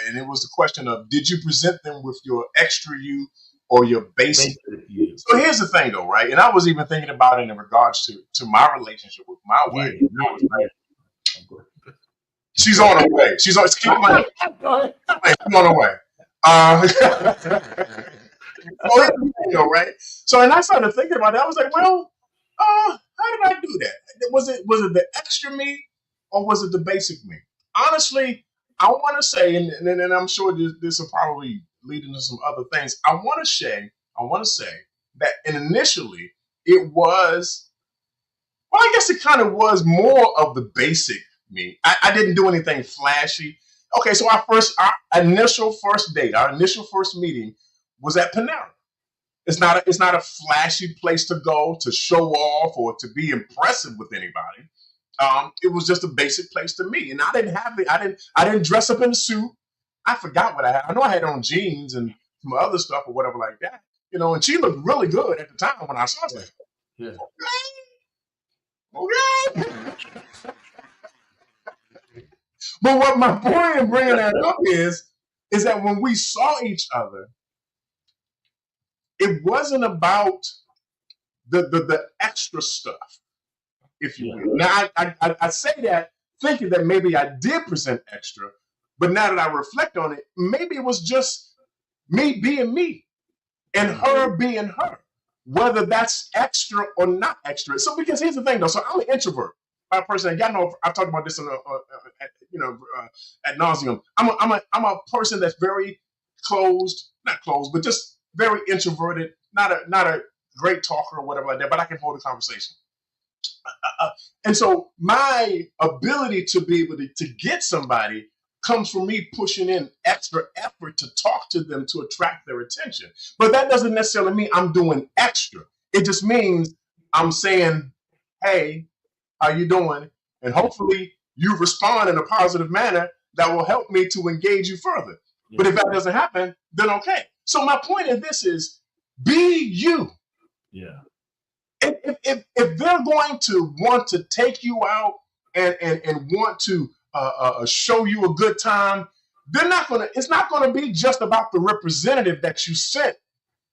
and it was the question of, did you present them with your extra you or your basic you? So here's the thing, though, right? And I was even thinking about it in regards to my relationship with my wife. She's on her way. She's on her way. Right? So, and I started thinking about it. I was like, well, how did I do that? Was it the extra me, or was it the basic me? Honestly, I want to say, and I'm sure this will probably lead into some other things. I want to say that initially it was, well, I guess it kind of was more of the basic me. I didn't do anything flashy. Okay, so our initial first date, our initial first meeting was at Panera. It's not a flashy place to go to show off or to be impressive with anybody. It was just a basic place to meet, and I didn't dress up in a suit. I forgot what I had. I know I had on jeans and some other stuff or whatever like that, and she looked really good at the time when I saw her. Yeah. Okay. But what my point in bringing that up is that when we saw each other, it wasn't about the extra stuff, if you will. Now, I say that thinking that maybe I did present extra, but now that I reflect on it, maybe it was just me being me and her being her, whether that's extra or not extra. So, because here's the thing, though. So I'm an introvert. A person, y'all know I've talked about this ad nauseum. I'm a person that's very not closed, but just very introverted. Not a great talker or whatever like that, but I can hold a conversation. And so my ability to be able to get somebody comes from me pushing in extra effort to talk to them to attract their attention. But that doesn't necessarily mean I'm doing extra. It just means I'm saying, hey, how you doing? And hopefully you respond in a positive manner that will help me to engage you further. Yeah. But if that doesn't happen, then okay. So my point in this is be you. Yeah. If they're going to want to take you out and want to show you a good time, they're not gonna. It's not gonna be just about the representative that you sent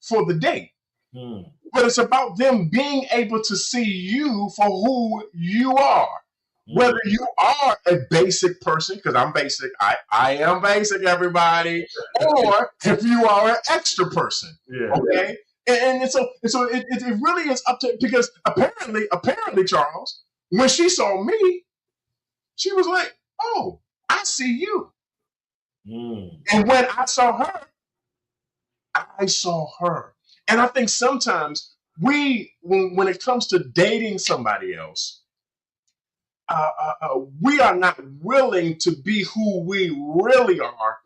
for the date, but it's about them being able to see you for who you are. Whether you are a basic person, because I'm basic, I am basic, everybody, or if you are an extra person, okay. And so it really is up to, because apparently, Charles, when she saw me, she was like, oh, I see you. And when I saw her. And I think sometimes when it comes to dating somebody else, we are not willing to be who we really are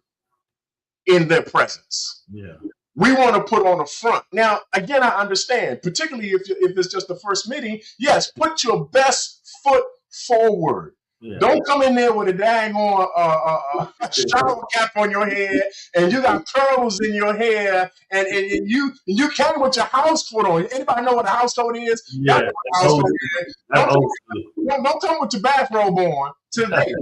in their presence. Yeah. We want to put on a front. Now, again, I understand, particularly if it's just the first meeting. Yes, put your best foot forward. Yeah. Don't come in there with a dang on shower cap on your head, and you got curls in your hair, and you came with your house coat on. Anybody know what a house coat is? Yeah. Don't come with your bathrobe on today.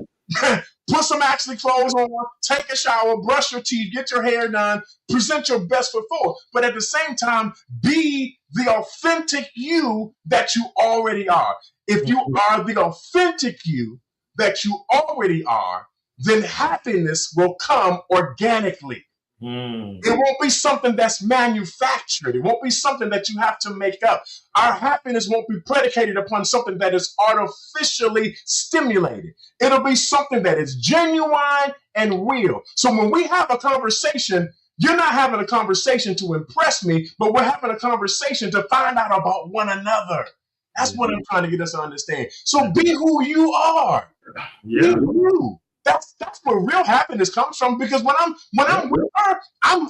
Put some actually clothes on, take a shower, brush your teeth, get your hair done, present your best foot forward. But at the same time, be the authentic you that you already are. If you are the authentic you that you already are, then happiness will come organically. It won't be something that's manufactured. It won't be something that you have to make up. Our happiness won't be predicated upon something that is artificially stimulated. It'll be something that is genuine and real. So when we have a conversation, you're not having a conversation to impress me, but we're having a conversation to find out about one another. That's what I'm trying to get us to understand. So be who you are. Yeah. Be you. That's where real happiness comes from, because when I'm with her, I'm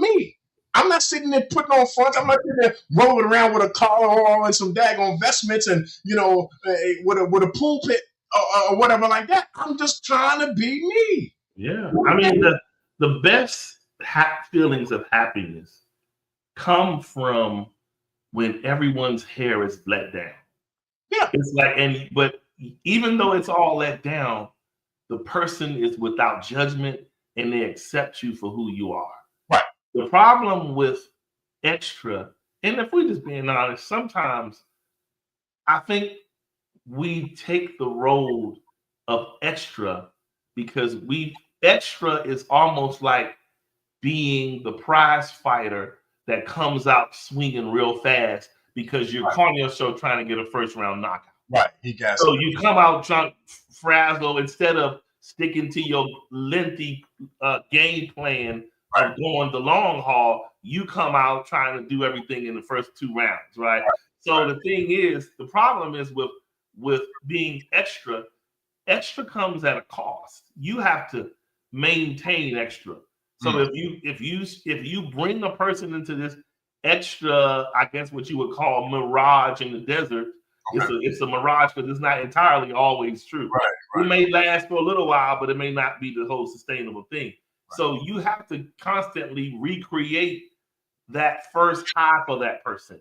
me. I'm not sitting there putting on fronts. I'm not sitting there rolling around with a collar on and some daggone vestments and with a pulpit or whatever like that. I'm just trying to be me. Yeah, I mean the best feelings of happiness come from when everyone's hair is let down. Yeah, it's like but even though it's all let down, the person is without judgment and they accept you for who you are. Right. The problem with extra, and if we're just being honest, sometimes I think we take the road of extra because extra is almost like being the prize fighter that comes out swinging real fast because you're calling yourself trying to get a first round knockout. Right. He got so you come out trying frazzle instead of sticking to your lengthy game plan of going the long haul. You come out trying to do everything in the first 2 rounds, right? So the thing is, the problem is with being extra. Extra comes at a cost. You have to maintain extra. So if you bring a person into this extra, I guess what you would call mirage in the desert. Okay. It's a mirage because it's not entirely always true. Right. It may last for a little while, but it may not be the whole sustainable thing. Right. So you have to constantly recreate that first high for that person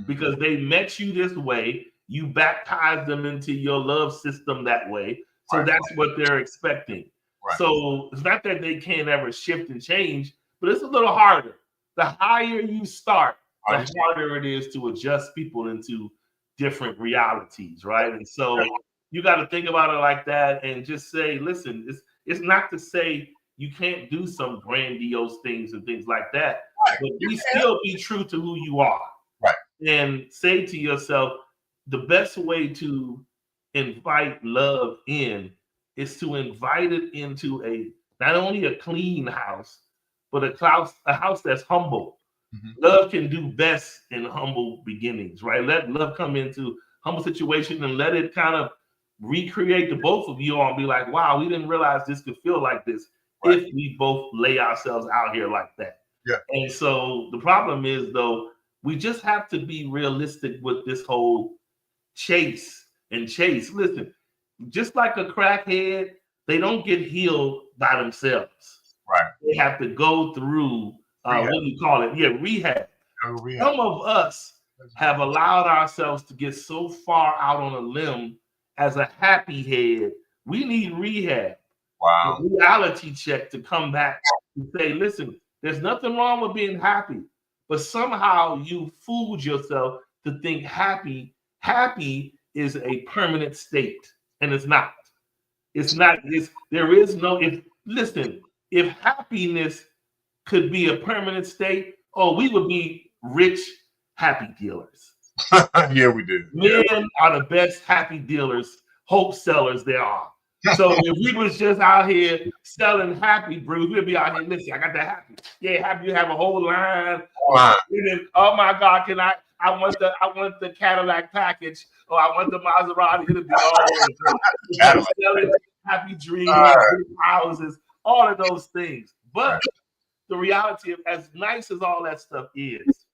because they met you this way. You baptized them into your love system that way. So that's what they're expecting. Right. So it's not that they can't ever shift and change, but it's a little harder. The higher you start, the harder it is to adjust people into different realities, right? And so you got to think about it like that and just say, listen, it's not to say you can't do some grandiose things and things like that, but still be true to who you are. Right. And say to yourself, the best way to invite love in is to invite it into not only a clean house, but a house that's humble. Love can do best in humble beginnings, right? Let love come into humble situation and let it kind of recreate the both of you all and be like, wow, we didn't realize this could feel like this Right. if we both lay ourselves out here like that. Yeah. And so the problem is, though, we just have to be realistic with this whole chase and chase. Listen, just like a crackhead, they don't get healed by themselves. Right. They have to go through what do you call it? Yeah, rehab. Rehab. Some of us have allowed ourselves to get so far out on a limb as a happy head. We need rehab. Wow. A reality check to come back and say, listen, there's nothing wrong with being happy, but somehow you fooled yourself to think happy is a permanent state, and it's not. It's not. There is no. If happiness could be a permanent state, we would be rich happy dealers. Yeah, we do. Men are the best happy dealers, hope sellers there are. So if we was just out here selling happy brews, we'd be out here. Listen, I got that happy. Yeah, happy. You have a whole line. Wow. Oh my God, can I want the Cadillac package, or I want the Maserati. It'll be all over. Selling happy dreams, houses, all of those things. But the reality of, as nice as all that stuff is,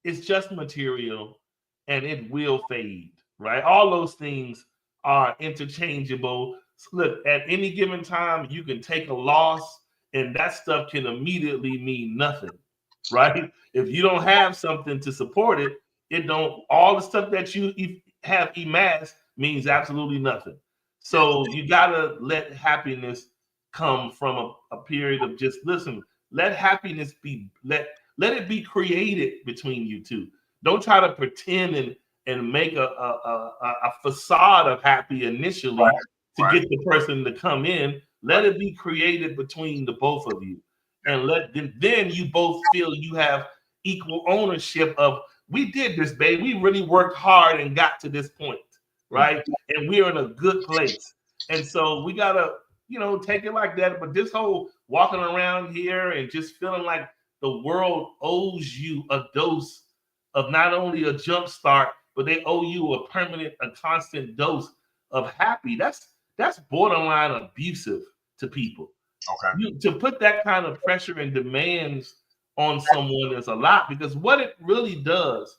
it's just material and it will fade, right? All those things are interchangeable. Look, at any given time, you can take a loss and that stuff can immediately mean nothing, right? If you don't have something to support it, all the stuff that you have amassed means absolutely nothing. So you gotta let happiness come from a period of just, listen, let happiness be, let it be created between you two. Don't try to pretend and make a facade of happy initially to get the person to come in. Let it be created between the both of you. And then you both feel you have equal ownership of, we did this, babe. We really worked hard and got to this point, right? And we're in a good place. And so we gotta, take it like that. But this whole walking around here and just feeling like the world owes you a dose of not only a jump start, but they owe you a constant dose of happy. That's borderline abusive to people. Okay. To put that kind of pressure and demands on someone is a lot, because what it really does,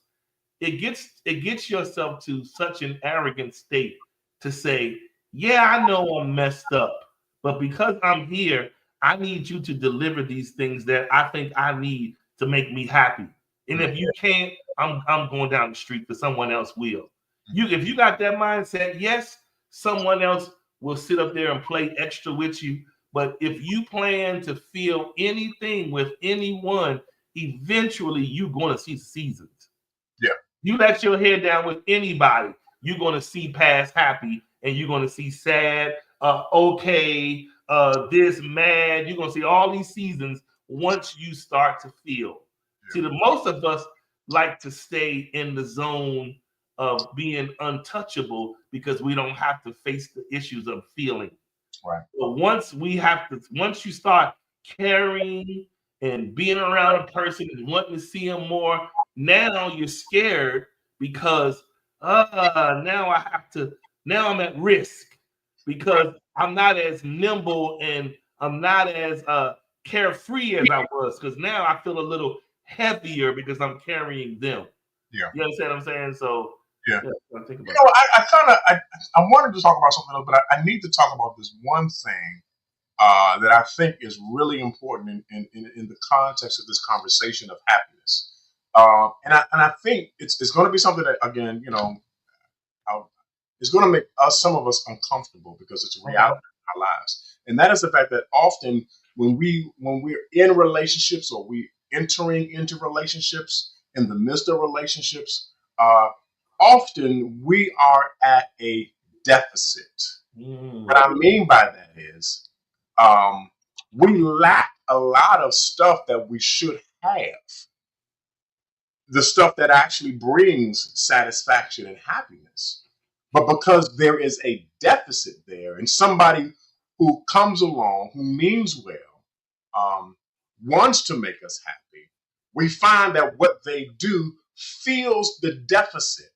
it gets yourself to such an arrogant state to say, yeah, I know I'm messed up, but because I'm here, I need you to deliver these things that I think I need to make me happy. And if you can't, I'm going down the street, for someone else will. If you got that mindset, yes, someone else will sit up there and play extra with you. But if you plan to feel anything with anyone, eventually you're going to see seasons. Yeah. You let your head down with anybody, you're going to see past happy, and you're going to see sad, okay, this, mad. You're going to see all these seasons once you start to feel. Yeah. See, the most of us like to stay in the zone of being untouchable because we don't have to face the issues of feeling. Right. But once you start caring and being around a person and wanting to see them more, now you're scared because now I'm at risk because I'm not as nimble and I'm not as carefree as I was, because now I feel a little heavier because I'm carrying them. Yeah. You understand what I'm saying? So yeah. I think about I wanted to talk about something else, but I need to talk about this one thing that I think is really important in the context of this conversation of happiness. And I think it's going to be something that, again, it's going to make some of us uncomfortable because it's a reality in our lives. And that is the fact that often when we're in relationships or we entering into relationships, in the midst of relationships, often we are at a deficit. What I mean by that is we lack a lot of stuff that we should have. The stuff that actually brings satisfaction and happiness. But because there is a deficit there, and somebody who comes along, who means well, wants to make us happy, we find that what they do fills the deficit.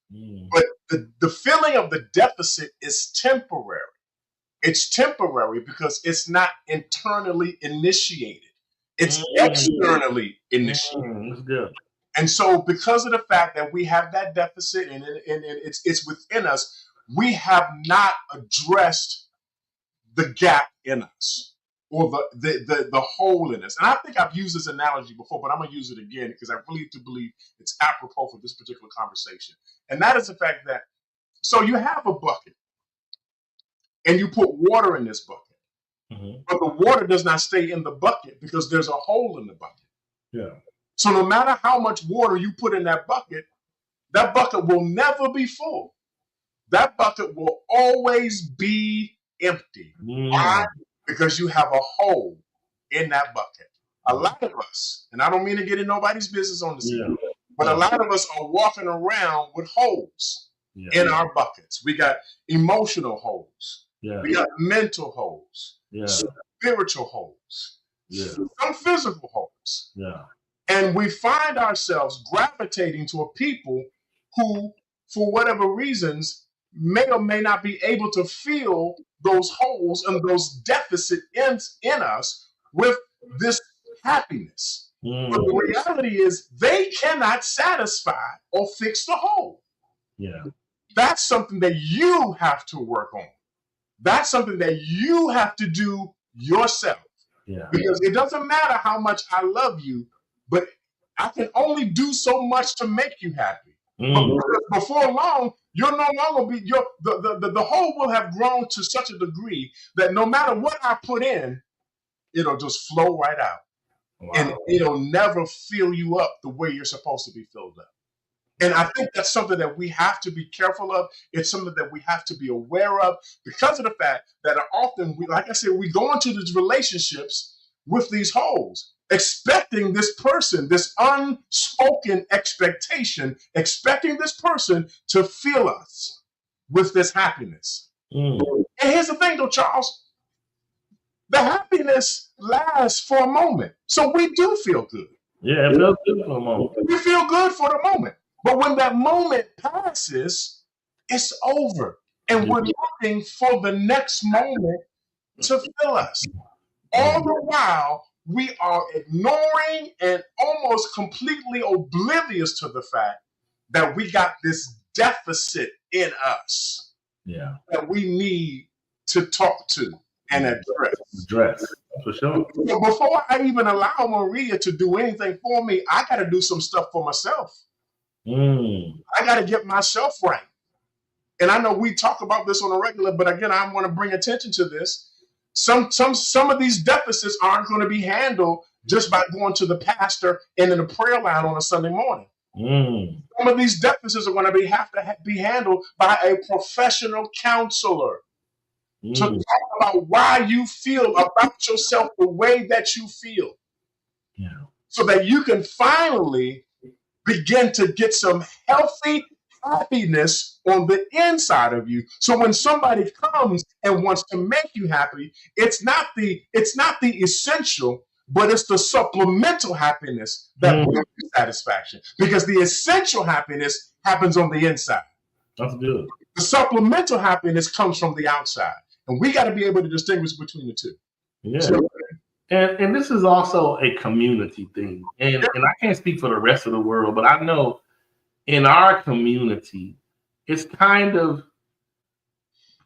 But the feeling of the deficit is temporary. It's temporary because it's not internally initiated. It's externally initiated. That's good. And so because of the fact that we have that deficit and it's within us, we have not addressed the gap in us or the hole in us. And I think I've used this analogy before, but I'm going to use it again because I really do believe it's apropos for this particular conversation. And that is the fact that, so you have a bucket and you put water in this bucket, but the water does not stay in the bucket because there's a hole in the bucket. Yeah. So no matter how much water you put in that bucket will never be full. That bucket will always be empty. Why? Because you have a hole in that bucket. A lot of us, and I don't mean to get in nobody's business on this, but a lot of us are walking around with holes in our buckets. We got emotional holes. We got mental holes. Spiritual holes. Some physical holes. And we find ourselves gravitating to a people who, for whatever reasons, may or may not be able to fill those holes and those deficits in us with this happiness. But the reality is they cannot satisfy or fix the hole. That's something that you have to work on. That's something that you have to do yourself. Because it doesn't matter how much I love you, but I can only do so much to make you happy. But before long, you'll no longer be the hole will have grown to such a degree that no matter what I put in, it'll just flow right out. And it'll never fill you up the way you're supposed to be filled up. And I think that's something that we have to be careful of. It's something that we have to be aware of because of the fact that often, like I said, we go into these relationships with these holes, expecting this person, this unspoken expectation, expecting this person to fill us with this happiness. And here's the thing though, Charles, the happiness lasts for a moment. So we do feel good. Yeah, it feels good for a moment. We feel good for the moment. But when that moment passes, it's over. And we're looking for the next moment to fill us. All the while, we are ignoring and almost completely oblivious to the fact that we got this deficit in us that we need to talk to and address. For sure. So before I even allow Maria to do anything for me, I got to do some stuff for myself. I got to get myself right. And I know we talk about this on a regular, but again, I want to bring attention to this. Some of these deficits aren't going to be handled just by going to the pastor and in the prayer line on a Sunday morning. Some of these deficits are going to have to be handled by a professional counselor to talk about why you feel about yourself the way that you feel, so that you can finally begin to get some healthy happiness on the inside of you. So when somebody comes and wants to make you happy, it's not the essential, but it's the supplemental happiness that brings you satisfaction. Because the essential happiness happens on the inside. That's good. The supplemental happiness comes from the outside. And we got to be able to distinguish between the two. Yeah. So, and this is also a community thing. And I can't speak for the rest of the world, but I know in our community, it's kind of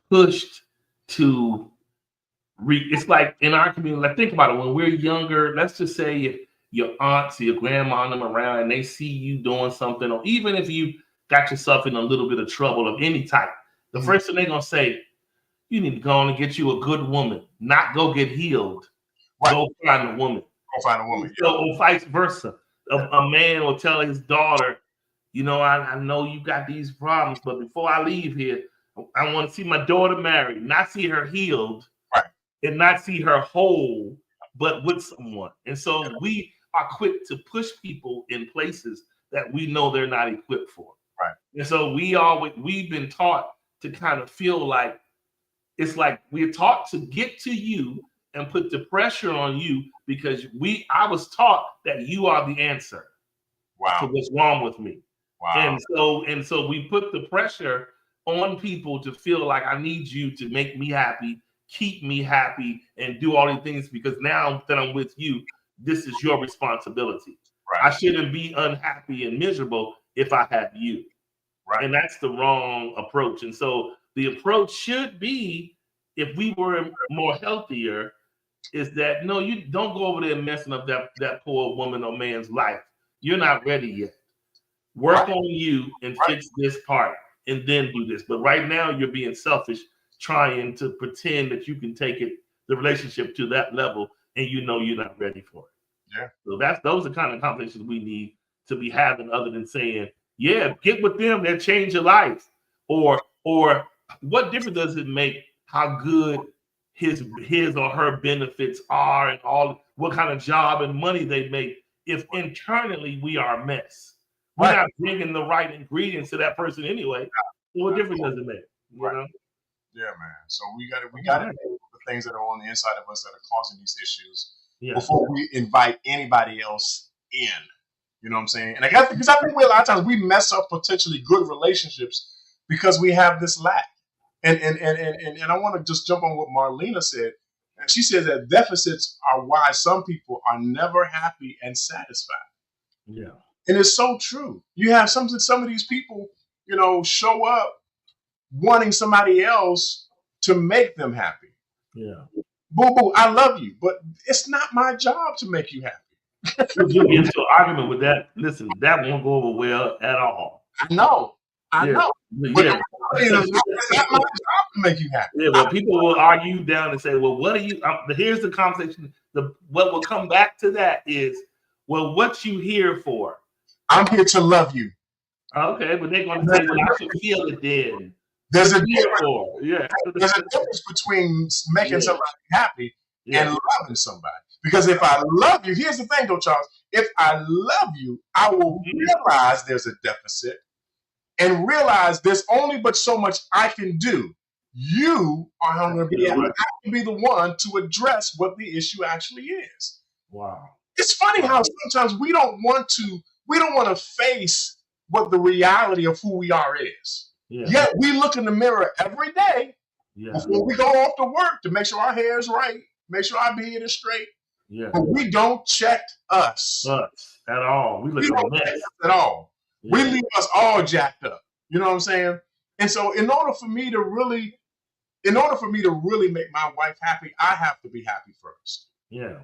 pushed to it's like in our community, like think about it, when we're younger, let's just say if your aunts, your grandma, and them around and they see you doing something, or even if you got yourself in a little bit of trouble of any type, the first thing they're going to say, you need to go on and get you a good woman, not go get healed. Right. Go find a woman. Go find a woman. So, or vice versa. A man will tell his daughter, you know, I know you got these problems, but before I leave here, I want to see my daughter married, not see her healed, right, and not see her whole, but with someone. And so we are quick to push people in places that we know they're not equipped for. Right. And so we've been taught to kind of feel like it's like we're taught to get to you and put the pressure on you because I was taught that you are the answer to what's wrong with me. Wow. And so we put the pressure on people to feel like I need you to make me happy, keep me happy, and do all these things because now that I'm with you, this is your responsibility. Right. I shouldn't be unhappy and miserable if I have you. Right. And that's the wrong approach. And so the approach should be, if we were more healthier, is that no, you don't go over there and messing up that poor woman or man's life. You're not ready yet. Work Right. on you and fix this part and then do this. But right now you're being selfish, trying to pretend that you can take the relationship to that level, and you know you're not ready for it. Yeah. So those are kind of conversations we need to be having, other than saying, yeah, get with them, they'll change your life. Or what difference does it make how good his or her benefits are and all what kind of job and money they make if internally we are a mess? We're not bringing the right ingredients to that person anyway. So what difference does it make? You know? Yeah, man. So we got to know the things that are on the inside of us that are causing these issues before we invite anybody else in. You know what I'm saying? And I think a lot of times we mess up potentially good relationships because we have this lack. And I want to just jump on what Marlena said. She says that deficits are why some people are never happy and satisfied. Yeah. And it's so true. You have some of these people, show up wanting somebody else to make them happy. Yeah. Boo boo, I love you, but it's not my job to make you happy. You'll get into an argument with that. Listen, that won't go over well at all. I know. But it's not my job to make you happy. Yeah, well, people will argue down and say, well, what are you? Here's the conversation. What will come back to that is, well, what you here for? I'm here to love you. Okay, but they're going to say, well, I should feel it then. There's a difference between making somebody happy and loving somebody. Because if I love you, here's the thing, though, Charles. If I love you, I will realize there's a deficit and realize there's only but so much I can do. You are going to be able to be the one to address what the issue actually is. Wow. It's funny how sometimes we don't want to face what the reality of who we are is. Yeah. Yet we look in the mirror every day before we go off to work to make sure our hair is right, make sure our beard is straight. Yeah. But we don't check us at all. We don't check us at all. Yeah. We leave us all jacked up. You know what I'm saying? And so in order for me to really make my wife happy, I have to be happy first. Yeah.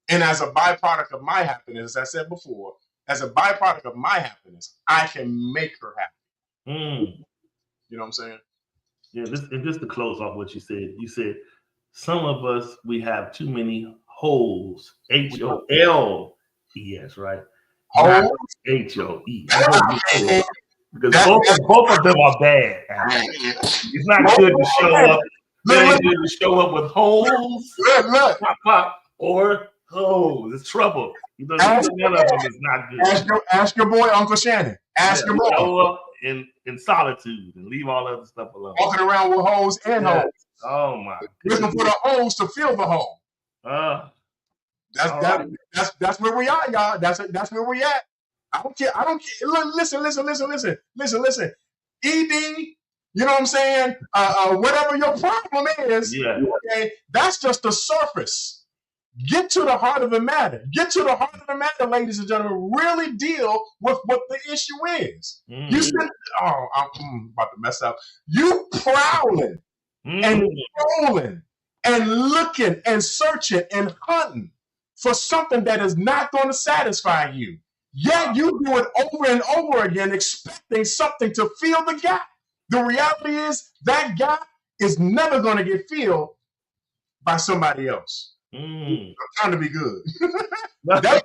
And as a byproduct of my happiness, as I said before, as a byproduct of my happiness, I can make her happy. You know what I'm saying? Yeah, and just to close off what you said some of us, we have too many holes. H-O-L-E-S, right? Holes? H-O-E. Because both of them are bad. It's not good to show up. It's good to show up with holes, pop, or holes. It's trouble. None of them is not good. Ask your boy, Uncle Shannon. Ask your boy. Show up in solitude and leave all other stuff alone. Walking around with holes and holes. Oh my! Looking for the holes to fill the hole. That's where we are, y'all. That's where we at. I don't care. Listen. ED, you know what I'm saying? Whatever your problem is, okay, that's just the surface. Get to the heart of the matter. Get to the heart of the matter, ladies and gentlemen. Really deal with what the issue is. You said, I'm about to mess up. You prowling and rolling and looking and searching and hunting for something that is not going to satisfy you. Yet you do it over and over again, expecting something to fill the gap. The reality is that gap is never going to get filled by somebody else. I'm trying to be good. That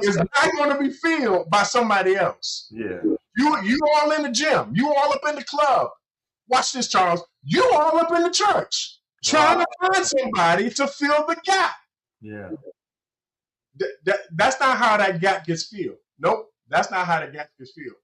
is not going to be filled by somebody else. Yeah. You all in the gym. You all up in the club. Watch this, Charles. You all up in the church trying to find somebody to fill the gap. Yeah. That's not how that gap gets filled. Nope. That's not how that gap gets filled.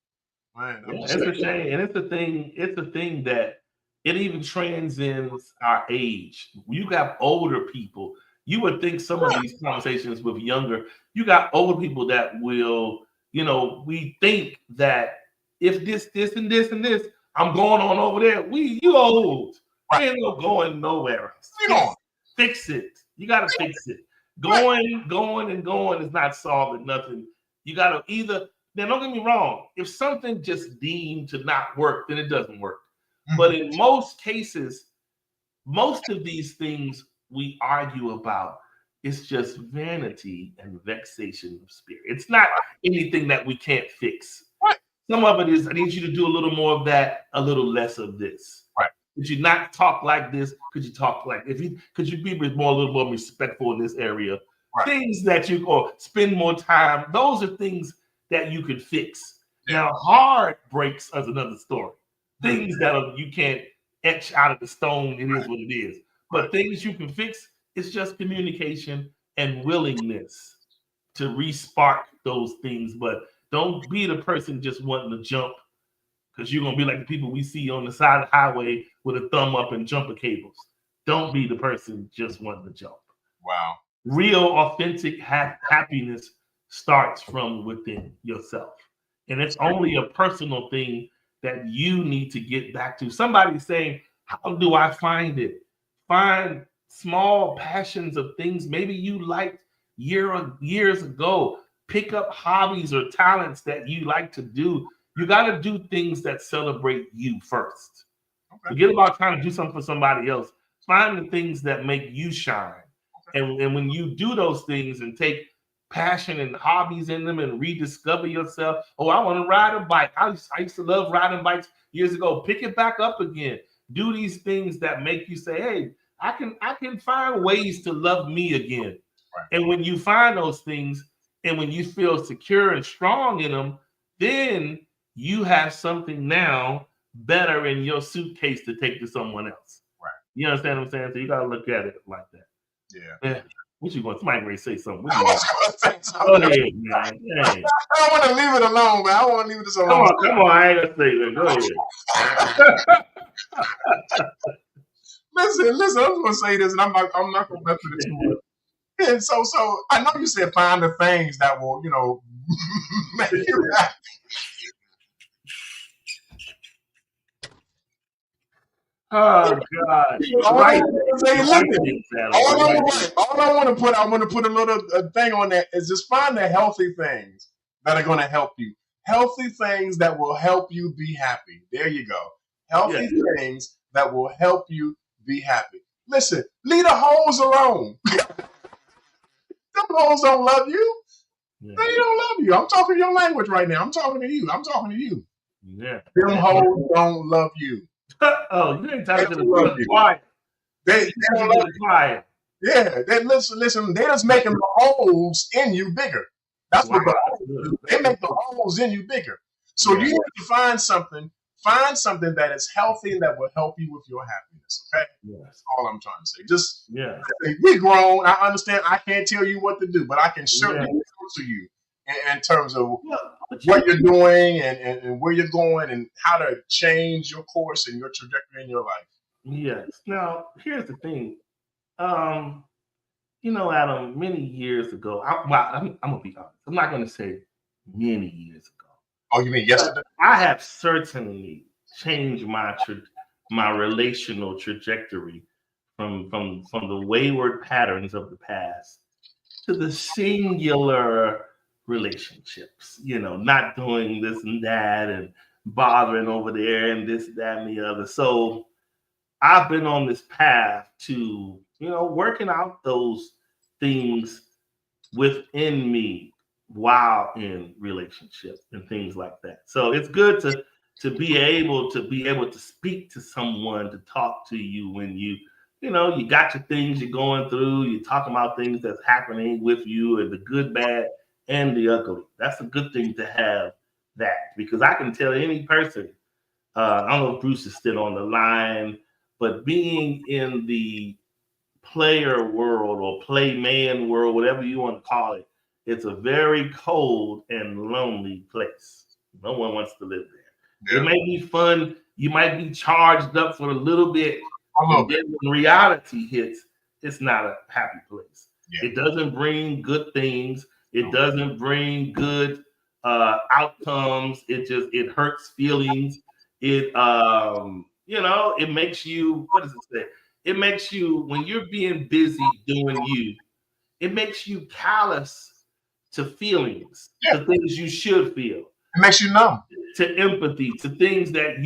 Man, it's a shame. And it's the thing that it even transcends our age. You got older people. You would think some of these conversations with younger, you got older people that will, we think that if this, and this, and this, I'm going on over there. You old. Right. We ain't no going nowhere else. Fix it. You got to fix it. Going and going is not solving nothing. You got to either, now don't get me wrong, if something just deemed to not work, then it doesn't work. Mm-hmm. But in most cases, most of these things we argue about, it's just vanity and vexation of spirit. It's not anything that we can't fix. Right. Some of it is, I need you to do a little more of that, a little less of this. Right. Could you not talk like this? Could you talk like, could you be a little more respectful in this area? Right. Things that or spend more time. Those are things that you could fix. Yeah. Now, heartbreaks is another story. Things that you can't etch out of the stone. It is what it is. But things you can fix, it's just communication and willingness to re-spark those things. But don't be the person just wanting to jump, because you're going to be like the people we see on the side of the highway with a thumb up and jumper cables. Don't be the person just wanting to jump. Wow. Real, authentic happiness starts from within yourself. And it's only a personal thing that you need to get back to. Somebody's saying, how do I find it? Find small passions of things maybe you liked years ago. Pick up hobbies or talents that you like to do. You got to do things that celebrate you first. Okay. Forget about trying to do something for somebody else. Find the things that make you shine. Okay. And when you do those things and take passion and hobbies in them and rediscover yourself. Oh, I want to ride a bike. I used to love riding bikes years ago. Pick it back up again. Do these things that make you say, hey, I can find ways to love me again. Right. And when you find those things and when you feel secure and strong in them, then you have something now better in your suitcase to take to someone else. Right. You understand what I'm saying? So you got to look at it like that. Yeah. What you going? Somebody may say something. I was going to say something. Go ahead, man. I don't want to leave it alone, man. I want to leave this alone. Come on. I ain't going to say that. Go ahead. Listen. I'm going to say this, and I'm not going to mess with it too much. And so I know you said find the things that will, make you happy. Oh God! All I want to put a little thing on that is just find the healthy things that are going to help you. Healthy things that will help you be happy. There you go. Healthy things that will help you be happy. Listen, leave the hoes alone. Them hoes don't love you. Yeah. They don't love you. I'm talking your language right now. I'm talking to you. Yeah. Them hoes don't love you. Oh, you ain't talking to the quiet. They don't love you. Quiet. Yeah, listen. They're just making the holes in you bigger. That's what they make the holes in you bigger. So you need to find something that is healthy and that will help you with your happiness. Okay, that's all I'm trying to say. Just we grown. I understand. I can't tell you what to do, but I can certainly talk to you in terms of what you're doing and where you're going and how to change your course and your trajectory in your life. Yes. Now, here's the thing. Adam, many years ago, I'm going to be honest. I'm not going to say many years ago. Oh, you mean yesterday? I have certainly changed my relational trajectory from the wayward patterns of the past to the singular relationships, not doing this and that and bothering over there and this, that, and the other. So I've been on this path to, working out those things within me while in relationship and things like that. So it's good to be able to speak to someone, to talk to you when you got your things you're going through, you're talking about things that's happening with you and the good, bad, and the ugly. That's a good thing to have that, because I can tell any person, I don't know if Bruce is still on the line, but being in the player world or play man world, whatever you want to call it, it's a very cold and lonely place. No one wants to live there. Yeah. It may be fun. You might be charged up for a little bit. And then when reality hits, it's not a happy place. Yeah. It doesn't bring good things. It doesn't bring good outcomes. It hurts feelings. It it makes you, what does it say? It makes you, when you're being busy doing you, it makes you callous to feelings, to things you should feel. It makes you numb. To empathy, to things that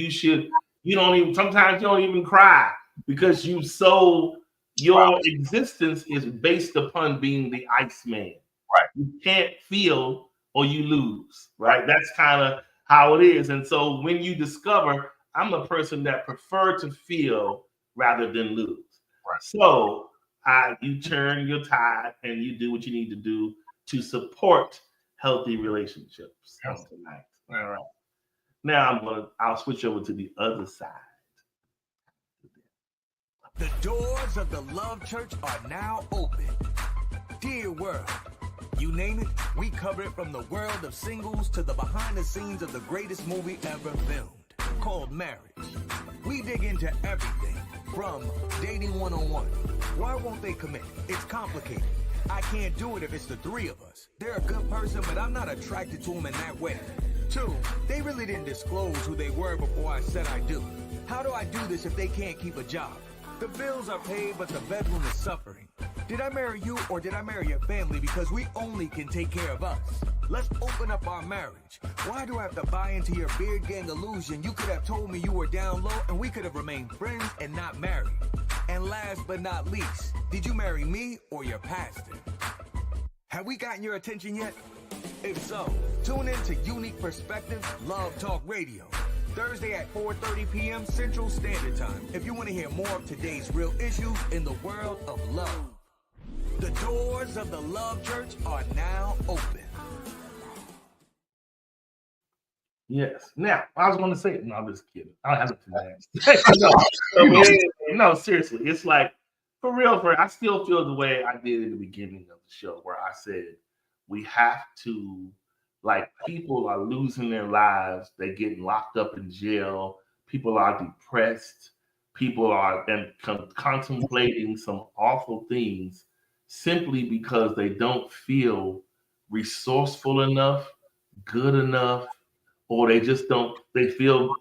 sometimes you don't even cry because your existence is based upon being the Iceman. Right. You can't feel or you lose, right? That's kind of how it is. And so when you discover, I'm a person that prefer to feel rather than lose. Right. So you turn your tide and you do what you need to do to support healthy relationships tonight. All right. Now I'll switch over to the other side. The doors of the Love Church are now open. Dear world, you name it, we cover it from the world of singles to the behind the scenes of the greatest movie ever filmed, called Marriage. We dig into everything from dating 101. Why won't they commit? It's complicated. I can't do it if it's the three of us. They're a good person, but I'm not attracted to them in that way. 2, they really didn't disclose who they were before I said I do. How do I do this if they can't keep a job? The bills are paid, but the bedroom is suffering. Did I marry you or did I marry your family because we only can take care of us? Let's open up our marriage. Why do I have to buy into your beard gang illusion? You could have told me you were down low and we could have remained friends and not married. And last but not least, did you marry me or your pastor? Have we gotten your attention yet? If so, tune in to Unique Perspectives Love Talk Radio, Thursday at 4:30 p.m. Central Standard Time, if you want to hear more of today's real issues in the world of love. The doors of the Love Church are now open. Yes. Now, I was going to say, no, I'm just kidding. I don't have to no, seriously. It's like, for real, I still feel the way I did in the beginning of the show, where I said, we have to, like, people are losing their lives. They're getting locked up in jail. People are depressed. People are contemplating some awful things simply because they don't feel resourceful enough, good enough, or they just don't, they feel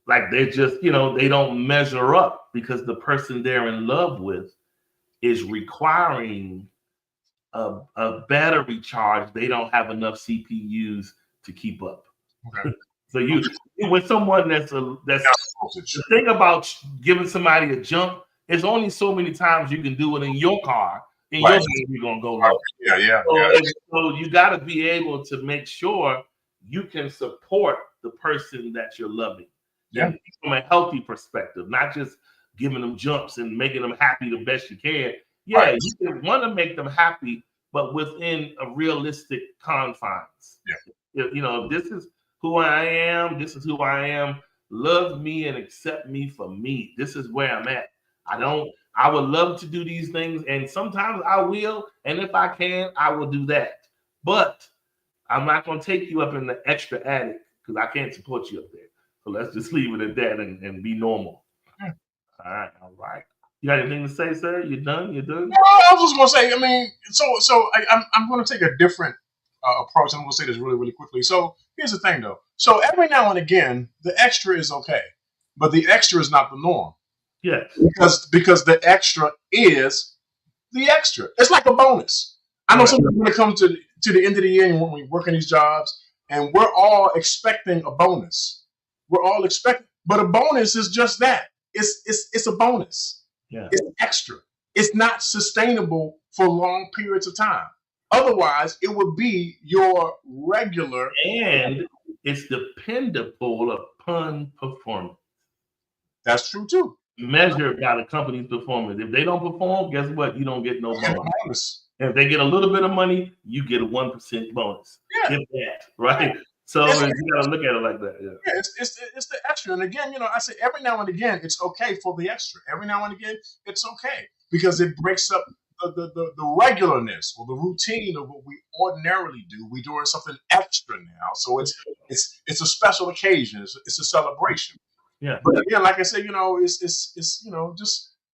like they just, they don't measure up because the person they're in love with is requiring a battery charge. They don't have enough CPUs to keep up. Okay. So with someone that's the thing about giving somebody a jump, it's only so many times you can do it in your car. In your game, you're gonna go low. Yeah. So you got to be able to make sure you can support the person that you're loving. Yeah. From a healthy perspective, not just giving them jumps and making them happy the best you can. Yeah, you can want to make them happy, but within a realistic confines. Yeah. This is who I am. This is who I am. Love me and accept me for me. This is where I'm at. I would love to do these things, and sometimes I will, and if I can, I will do that. But I'm not going to take you up in the extra attic because I can't support you up there. So let's just leave it at that and be normal. Yeah. All right. You got anything to say, sir? You done? Well, I was just going to say, I'm going to take a different approach. I'm going to say this really, really quickly. So here's the thing, though. So every now and again, the extra is okay, but the extra is not the norm. Yes. Because the extra is the extra. It's like a bonus. I know sometimes when it comes to the end of the year and when we work in these jobs, and we're all expecting a bonus. We're all expecting, but a bonus is just that. It's a bonus. Yeah. It's extra. It's not sustainable for long periods of time. Otherwise, it would be your regular. And it's dependable upon performance. That's true too. Measured by the company's performance. If they don't perform, guess what? You don't get no bonus. And if they get a little bit of money, you get a 1% bonus. Yeah. Get that, right? So you gotta look at it like that. Yeah, it's the extra. And again, I say every now and again, it's okay for the extra. Every now and again, it's okay because it breaks up the regularness or the routine of what we ordinarily do. We're doing something extra now, so it's a special occasion. It's a celebration. Yeah. But again, like I said, it's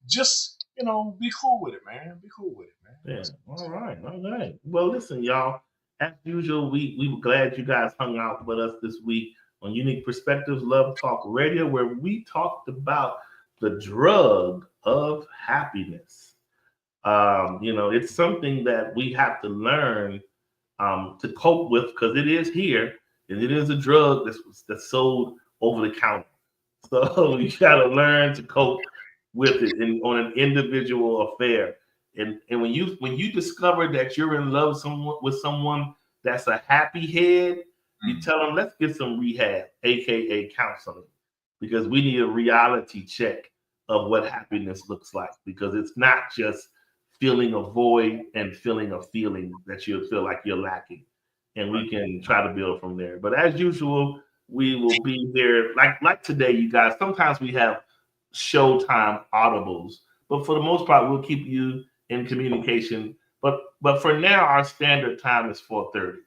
just be cool with it, man. Be cool with it, man. Yeah. All right. Well, listen, y'all. as usual, we were glad you guys hung out with us this week on Unique Perspectives Love Talk Radio, where we talked about the drug of happiness. It's something that we have to learn to cope with, because it is here and it is a drug that's sold over the counter. So you got to learn to cope with it on an individual affair. And when you discover that you're in love with someone that's a happy head, you tell them, let's get some rehab, aka counseling, because we need a reality check of what happiness looks like, because it's not just feeling a void and feeling a feeling that you feel like you're lacking. And we can try to build from there. But as usual, we will be there. Like today, you guys, sometimes we have Showtime audibles, but for the most part, we'll keep you in communication. But for now, our standard time is 4:30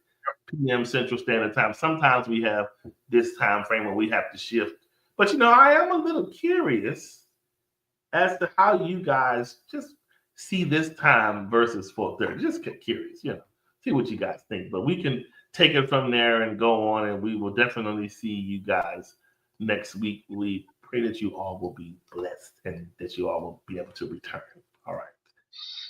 p.m. Central Standard Time. Sometimes we have this time frame where we have to shift. But I am a little curious as to how you guys just see this time versus 4:30. Just curious, see what you guys think. But we can take it from there and go on, and we will definitely see you guys next week. We pray that you all will be blessed and that you all will be able to return. All right.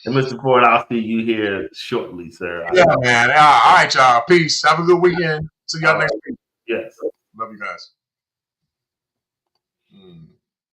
And Mr. Ford, I'll see you here shortly, sir. Yeah, man. All right, y'all. Peace. Have a good weekend. See y'all next week. Yes. Love you guys.